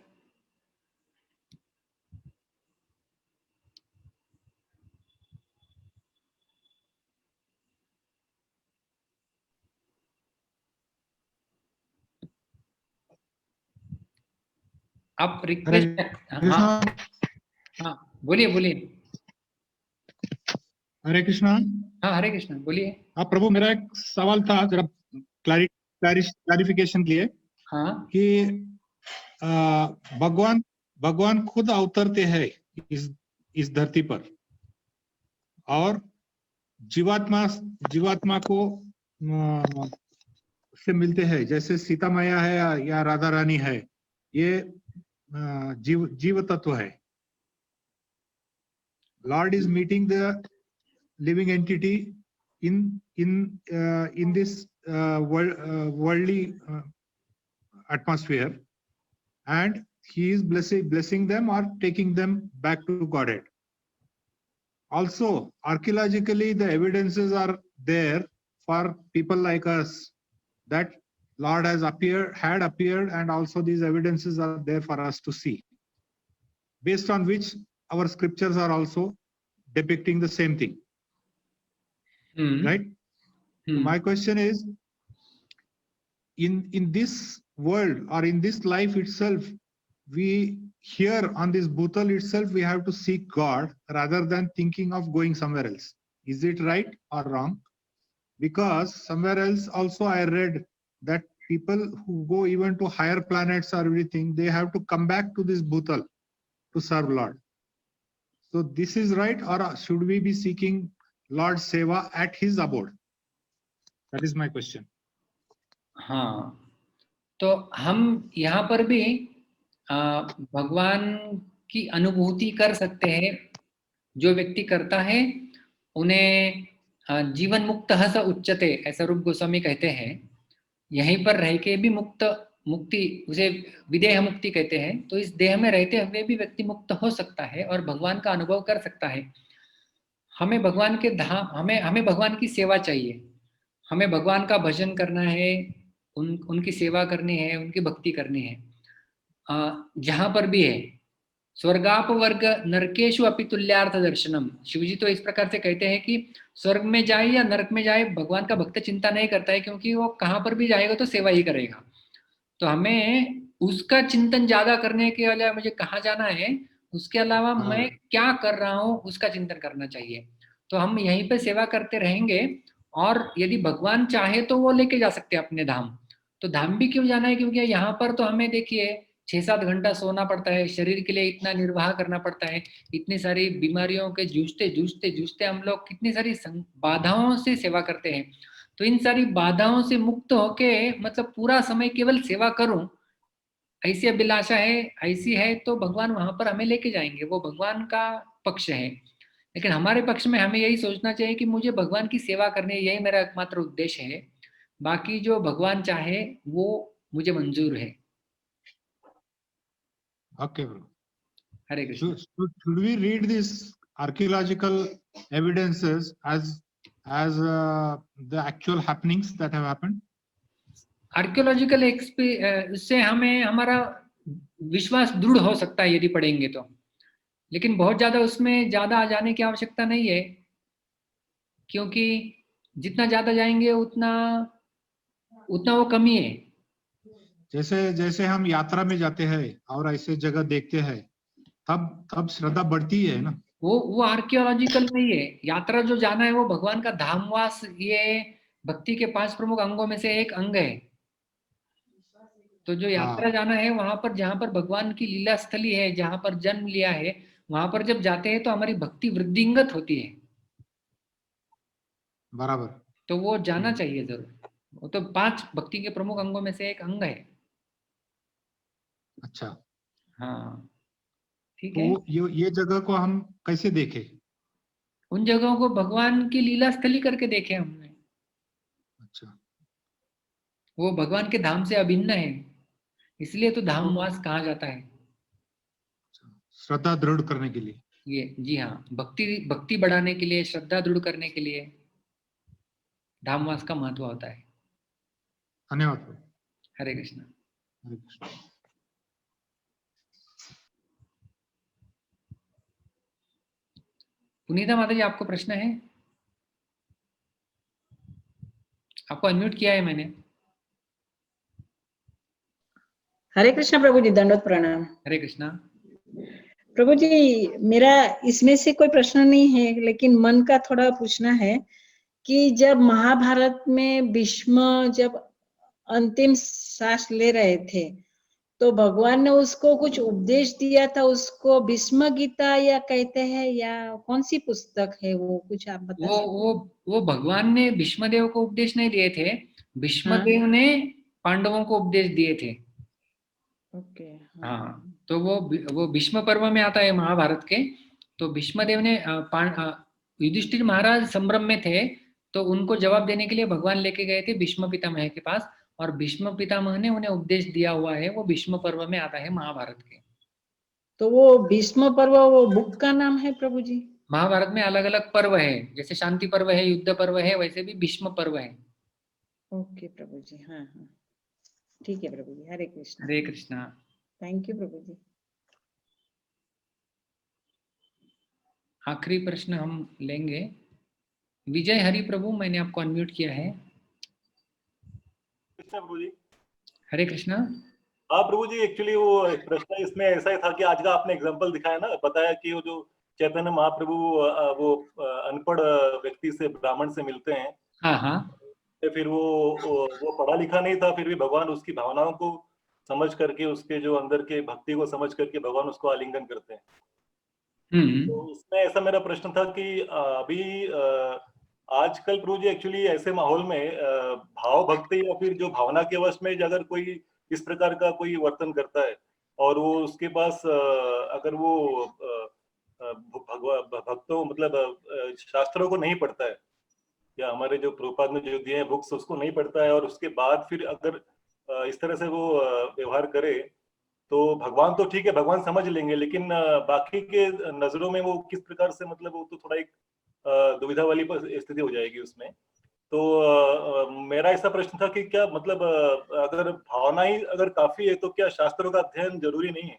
आप रिक्वेस्ट। हाँ, बोलिए बोलिए। हरे कृष्णा। हाँ, हरे कृष्ण, बोलिए। हाँ प्रभु, मेरा एक सवाल था, जरा क्लैरिफिकेशन के लिए। हाँ, कि भगवान खुद अवतरते हैं इस धरती पर, और जीवात्मा को से मिलते हैं, जैसे सीता मैया है या राधा रानी है, ये जीव तत्व है। Lord is meeting the living entity in this worldly atmosphere, and he is blessing them or taking them back to Godhead. Also, archaeologically, the evidences are there for people like us that Lord had appeared, and also these evidences are there for us to see, based on which our scriptures are also depicting the same thing. Right? My question is, in this world or in this life itself, we here on this bhutal itself, we have to seek God rather than thinking of going somewhere else. Is it right or wrong? Because somewhere else also I read that people who go even to higher planets or everything, they have to come back to this bhutal to serve Lord. So this is right, or should we be seeking Lord Seva at his abode? That is my question. हाँ, तो हम यहाँ पर भी भगवान की अनुभूति कर सकते हैं। जो व्यक्ति करता है उन्हें जीवन मुक्तः स उच्यते, ऐसा रूप गोस्वामी कहते हैं। यहीं पर रह के भी मुक्ति, उसे विदेह मुक्ति कहते हैं। तो इस देह में रहते हुए भी व्यक्ति मुक्त हो सकता है और भगवान का अनुभव कर सकता है। हमें भगवान के धाम, हमें भगवान की सेवा चाहिए। हमें भगवान का भजन करना है, उनकी सेवा करनी है, उनकी भक्ति करनी है। जहां पर भी है, स्वर्गाप वर्ग नरकेशु अपि तुल्यार्थ दर्शनम। शिवजी तो इस प्रकार से कहते हैं कि स्वर्ग में जाए या नरक में जाए, भगवान का भक्त चिंता नहीं करता है, क्योंकि वो कहाँ पर भी जाएगा तो सेवा ही करेगा। तो हमें उसका चिंतन ज्यादा करने के बजाय मुझे कहाँ जाना है, उसके अलावा मैं क्या कर रहा हूँ उसका चिंतन करना चाहिए। तो हम यहीं पे सेवा करते रहेंगे, और यदि भगवान चाहे तो वो लेके जा सकते हैं अपने धाम। तो धाम भी क्यों जाना है, क्योंकि यहाँ पर तो हमें देखिए 6-7 घंटा सोना पड़ता है, शरीर के लिए इतना निर्वाह करना पड़ता है, इतनी सारी बीमारियों के जूझते हम लोग कितनी सारी बाधाओं से सेवा करते हैं। तो इन सारी बाधाओं से मुक्त होके मतलब पूरा समय केवल सेवा करूं, ऐसी अभिलाषा है, ऐसी है, तो भगवान वहां पर हमें लेके जाएंगे। वो भगवान का पक्ष है। लेकिन हमारे पक्ष में हमें यही सोचना चाहिए कि मुझे भगवान की सेवा करनी है, यही मेरा एकमात्र उद्देश्य है। बाकी जो भगवान चाहे वो मुझे मंजूर है। Okay, bro. Hare Krishna. Should we read these archaeological evidences as the actual happenings that have happened? Archaeological इससे हमें हमारा विश्वास दृढ़ हो सकता है यदि पढ़ेंगे तो, लेकिन बहुत ज्यादा उसमें ज्यादा आ जाने की आवश्यकता नहीं है, क्योंकि जितना ज्यादा जाएंगे उतना वो कमी है। जैसे जैसे हम यात्रा में जाते हैं और ऐसे जगह देखते हैं, तब श्रद्धा बढ़ती है ना। वो आर्कियोलॉजिकल नहीं है। यात्रा जो जाना है वो भगवान का धामवास, ये भक्ति के 5 प्रमुख अंगों में से एक अंग है। तो जो यात्रा हाँ, जाना है वहां पर, जहां पर भगवान की लीला स्थली है, जहां पर जन्म लिया है, वहां पर जब जाते हैं तो हमारी भक्ति वृद्धिंगत होती है। बराबर। तो वो जाना चाहिए जरूर। वो तो 5 भक्ति के प्रमुख अंगों में से एक अंग है। अच्छा, हाँ, ठीक है। तो ये जगह को हम कैसे देखें? उन जगहों को भगवान की लीला स्थली करके देखे हमने। अच्छा, वो भगवान के धाम से अभिन्न है, इसलिए तो तो धामवास कहा जाता है। श्रद्धा दृढ़ करने के लिए। ये जी हाँ, भक्ति भक्ति बढ़ाने के लिए, श्रद्धा दृढ़ करने के लिए धामवास का महत्व होता है। धन्यवाद प्रभु। हरे कृष्ण। हरे कृष्ण। पुनीता माता जी, आपको प्रश्न है? आपको अनम्यूट किया है मैंने। हरे कृष्ण प्रभु जी, दंडवत प्रणाम। हरे कृष्णा। प्रभु जी, मेरा इसमें से कोई प्रश्न नहीं है, लेकिन मन का थोड़ा पूछना है कि जब महाभारत में भीष्म जब अंतिम सांस ले रहे थे, तो भगवान ने उसको कुछ उपदेश दिया था, उसको भीष्म गीता या कहते हैं, या कौन सी पुस्तक है वो, कुछ आप बता वो सकते? वो भगवान ने भीष्मदेव को उपदेश नहीं दिए थे, भीष्मदेव ने पांडवों को उपदेश दिए थे। ओके। हाँ, तो वो भीष्म पर्व में आता है महाभारत के। तो भीष्मदेव ने युधिष्ठिर महाराज संभ्रम में थे, तो उनको जवाब देने के लिए भगवान लेके गए थे भीष्म पितामह के पास, और भीष्म पितामह ने उन्हें उपदेश दिया हुआ है। वो भीष्म पर्व में आता है महाभारत के। तो वो भीष्म पर्व वो बुक का नाम है प्रभु जी? महाभारत में अलग अलग पर्व है, जैसे शांति पर्व है, युद्ध पर्व है, वैसे भी भीष्म पर्व है। ओके प्रभु जी, हाँ हाँ, ठीक है प्रभु जी। हरे कृष्ण। हरे कृष्णा। थैंक यू प्रभु जी। आखिरी प्रश्न हम लेंगे। विजय हरि प्रभु, मैंने आपको अनम्यूट किया है। कृष्ण प्रभु जी। हरे कृष्णा। हाँ प्रभु जी, एक्चुअली वो एक प्रश्न इसमें ऐसा ही था कि आज का आपने एग्जांपल दिखाया ना, बताया कि वो जो चैतन्य महाप्रभु वो अनपढ़ व्यक्ति से, ब्राह्मण से मिलते हैं। हाँ हाँ। तो फिर वो पढ़ा लिखा नहीं था, फिर भी भगवान उसकी भावनाओं को समझ करके, उसके जो अंदर के भक्ति को समझ करके भगवान उसको आलिंगन करते हैं। तो उसमें ऐसा मेरा प्रश्न था कि अभी आजकल प्रभु जी एक्चुअली ऐसे माहौल में भाव भक्ति या फिर जो भावना के वश में अगर कोई इस प्रकार का कोई वर्तन करता है, और वो उसके पास अगर वो भक्तों मतलब शास्त्रों को नहीं पढ़ता है, या हमारे जो प्रभुपाद ने जो दिए हैं बुक्स उसको नहीं पढ़ता है, और उसके बाद फिर अगर इस तरह से वो व्यवहार करे, तो भगवान तो ठीक है, भगवान समझ लेंगे, लेकिन बाकी के नजरों में वो किस प्रकार से, मतलब वो तो थोड़ा एक दुविधा वाली स्थिति हो जाएगी उसमें। तो मेरा ऐसा प्रश्न था कि क्या मतलब अगर भावना ही अगर काफी है, तो क्या शास्त्रों का अध्ययन जरूरी नहीं है?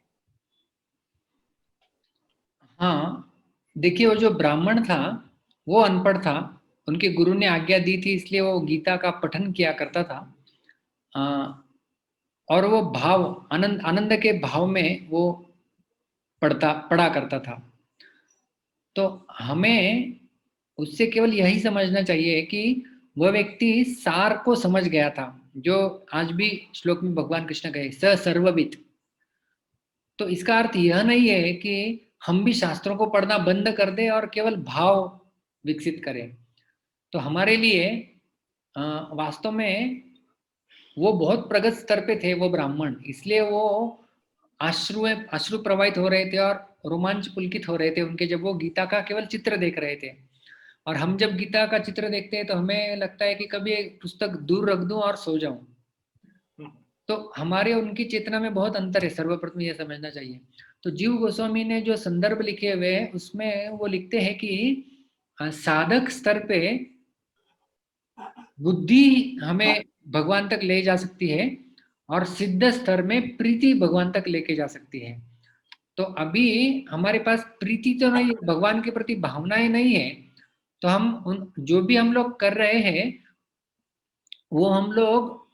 हाँ, देखिए, वो जो ब्राह्मण था वो अनपढ़ था, उनके गुरु ने आज्ञा दी थी, इसलिए वो गीता का पठन किया करता था। और वो भाव, आनंद के भाव में वो पढ़ा करता था। तो हमें उससे केवल यही समझना चाहिए कि वह व्यक्ति सार को समझ गया था, जो आज भी श्लोक में भगवान कृष्ण कहे स सर्वविद। तो इसका अर्थ यह नहीं है कि हम भी शास्त्रों को पढ़ना बंद कर दें और केवल भाव विकसित करें। तो हमारे लिए वास्तव में वो बहुत प्रगत स्तर पे थे वो ब्राह्मण, इसलिए वो अश्रु प्रवाहित हो रहे थे और रोमांच पुलकित हो रहे थे उनके, जब वो गीता का केवल चित्र देख रहे थे। और हम जब गीता का चित्र देखते हैं तो हमें लगता है कि कभी एक पुस्तक दूर रख दूं और सो जाऊं। तो हमारे उनकी चेतना में बहुत अंतर है, सर्वप्रथम यह समझना चाहिए। तो जीव गोस्वामी ने जो संदर्भ लिखे हुए हैं उसमें वो लिखते हैं कि साधक स्तर पे बुद्धि हमें भगवान तक ले जा सकती है, और सिद्ध स्तर में प्रीति भगवान तक लेके जा सकती है। तो अभी हमारे पास प्रीति तो नहीं, भगवान के प्रति भावनाएं नहीं है, तो हम जो भी हम लोग कर रहे हैं वो हम लोग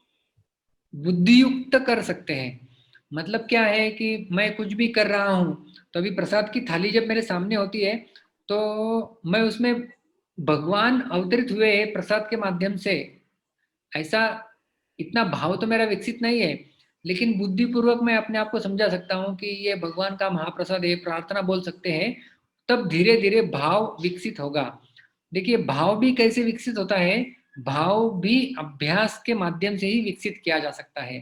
बुद्धियुक्त कर सकते हैं। मतलब क्या है कि मैं कुछ भी कर रहा हूँ तो अभी प्रसाद की थाली जब मेरे सामने होती है तो मैं उसमें भगवान अवतरित हुए हैं प्रसाद के माध्यम से, ऐसा इतना भाव तो मेरा विकसित नहीं है, लेकिन बुद्धिपूर्वक मैं अपने आप को समझा सकता हूँ कि ये भगवान का महाप्रसाद है, प्रार्थना बोल सकते हैं। तब धीरे धीरे भाव विकसित होगा। देखिए भाव भी कैसे विकसित होता है, भाव भी अभ्यास के माध्यम से ही विकसित किया जा सकता है।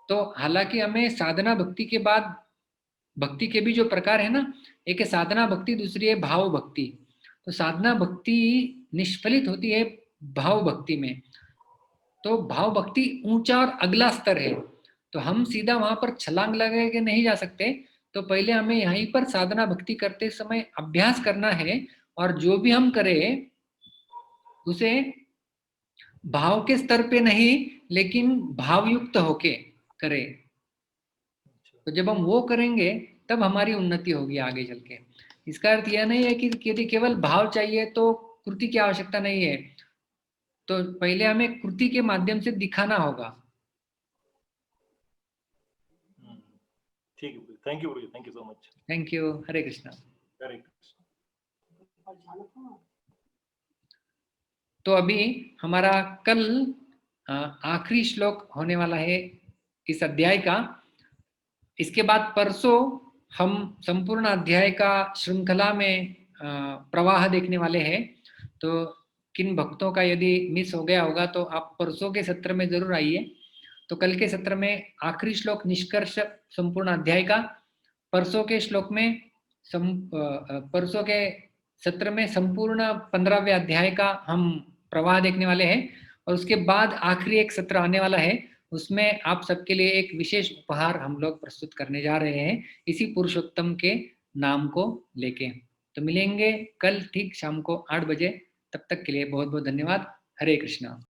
तो हालांकि हमें साधना भक्ति के बाद, भक्ति के भी जो प्रकार है ना, एक है साधना भक्ति, दूसरी है भाव भक्ति। तो साधना भक्ति निष्फलित होती है भाव भक्ति में। तो भाव भक्ति ऊंचा और अगला स्तर है, तो हम सीधा वहां पर छलांग लगा के नहीं जा सकते। तो पहले हमें यहीं पर साधना भक्ति करते समय अभ्यास करना है, और जो भी हम करें उसे भाव के स्तर पे नहीं लेकिन भावयुक्त होके करें। तो जब हम वो करेंगे तब हमारी उन्नति होगी आगे चल के। इसका अर्थ यह नहीं है कि यदि केवल भाव चाहिए तो कृति की आवश्यकता नहीं है, तो पहले हमें कृति के माध्यम से दिखाना होगा। ठीक है, thank you Guruji, thank you so much. Thank you. Hare Krishna. Hare Krishna. तो अभी हमारा कल आखिरी श्लोक होने वाला है इस अध्याय का। इसके बाद परसों हम संपूर्ण अध्याय का श्रृंखला में प्रवाह देखने वाले हैं। तो किन भक्तों का यदि मिस हो गया होगा तो आप परसों के सत्र में जरूर आइए। तो कल के सत्र में आखिरी श्लोक निष्कर्ष संपूर्ण अध्याय का, परसों के श्लोक में परसों के सत्र में संपूर्ण 15वें अध्याय का हम प्रवाह देखने वाले हैं। और उसके बाद आखिरी एक सत्र आने वाला है, उसमें आप सबके लिए एक विशेष उपहार हम लोग प्रस्तुत करने जा रहे हैं इसी पुरुषोत्तम के नाम को लेके। तो मिलेंगे कल ठीक शाम को 8 बजे। तब तक के लिए बहुत बहुत धन्यवाद। हरे कृष्णा।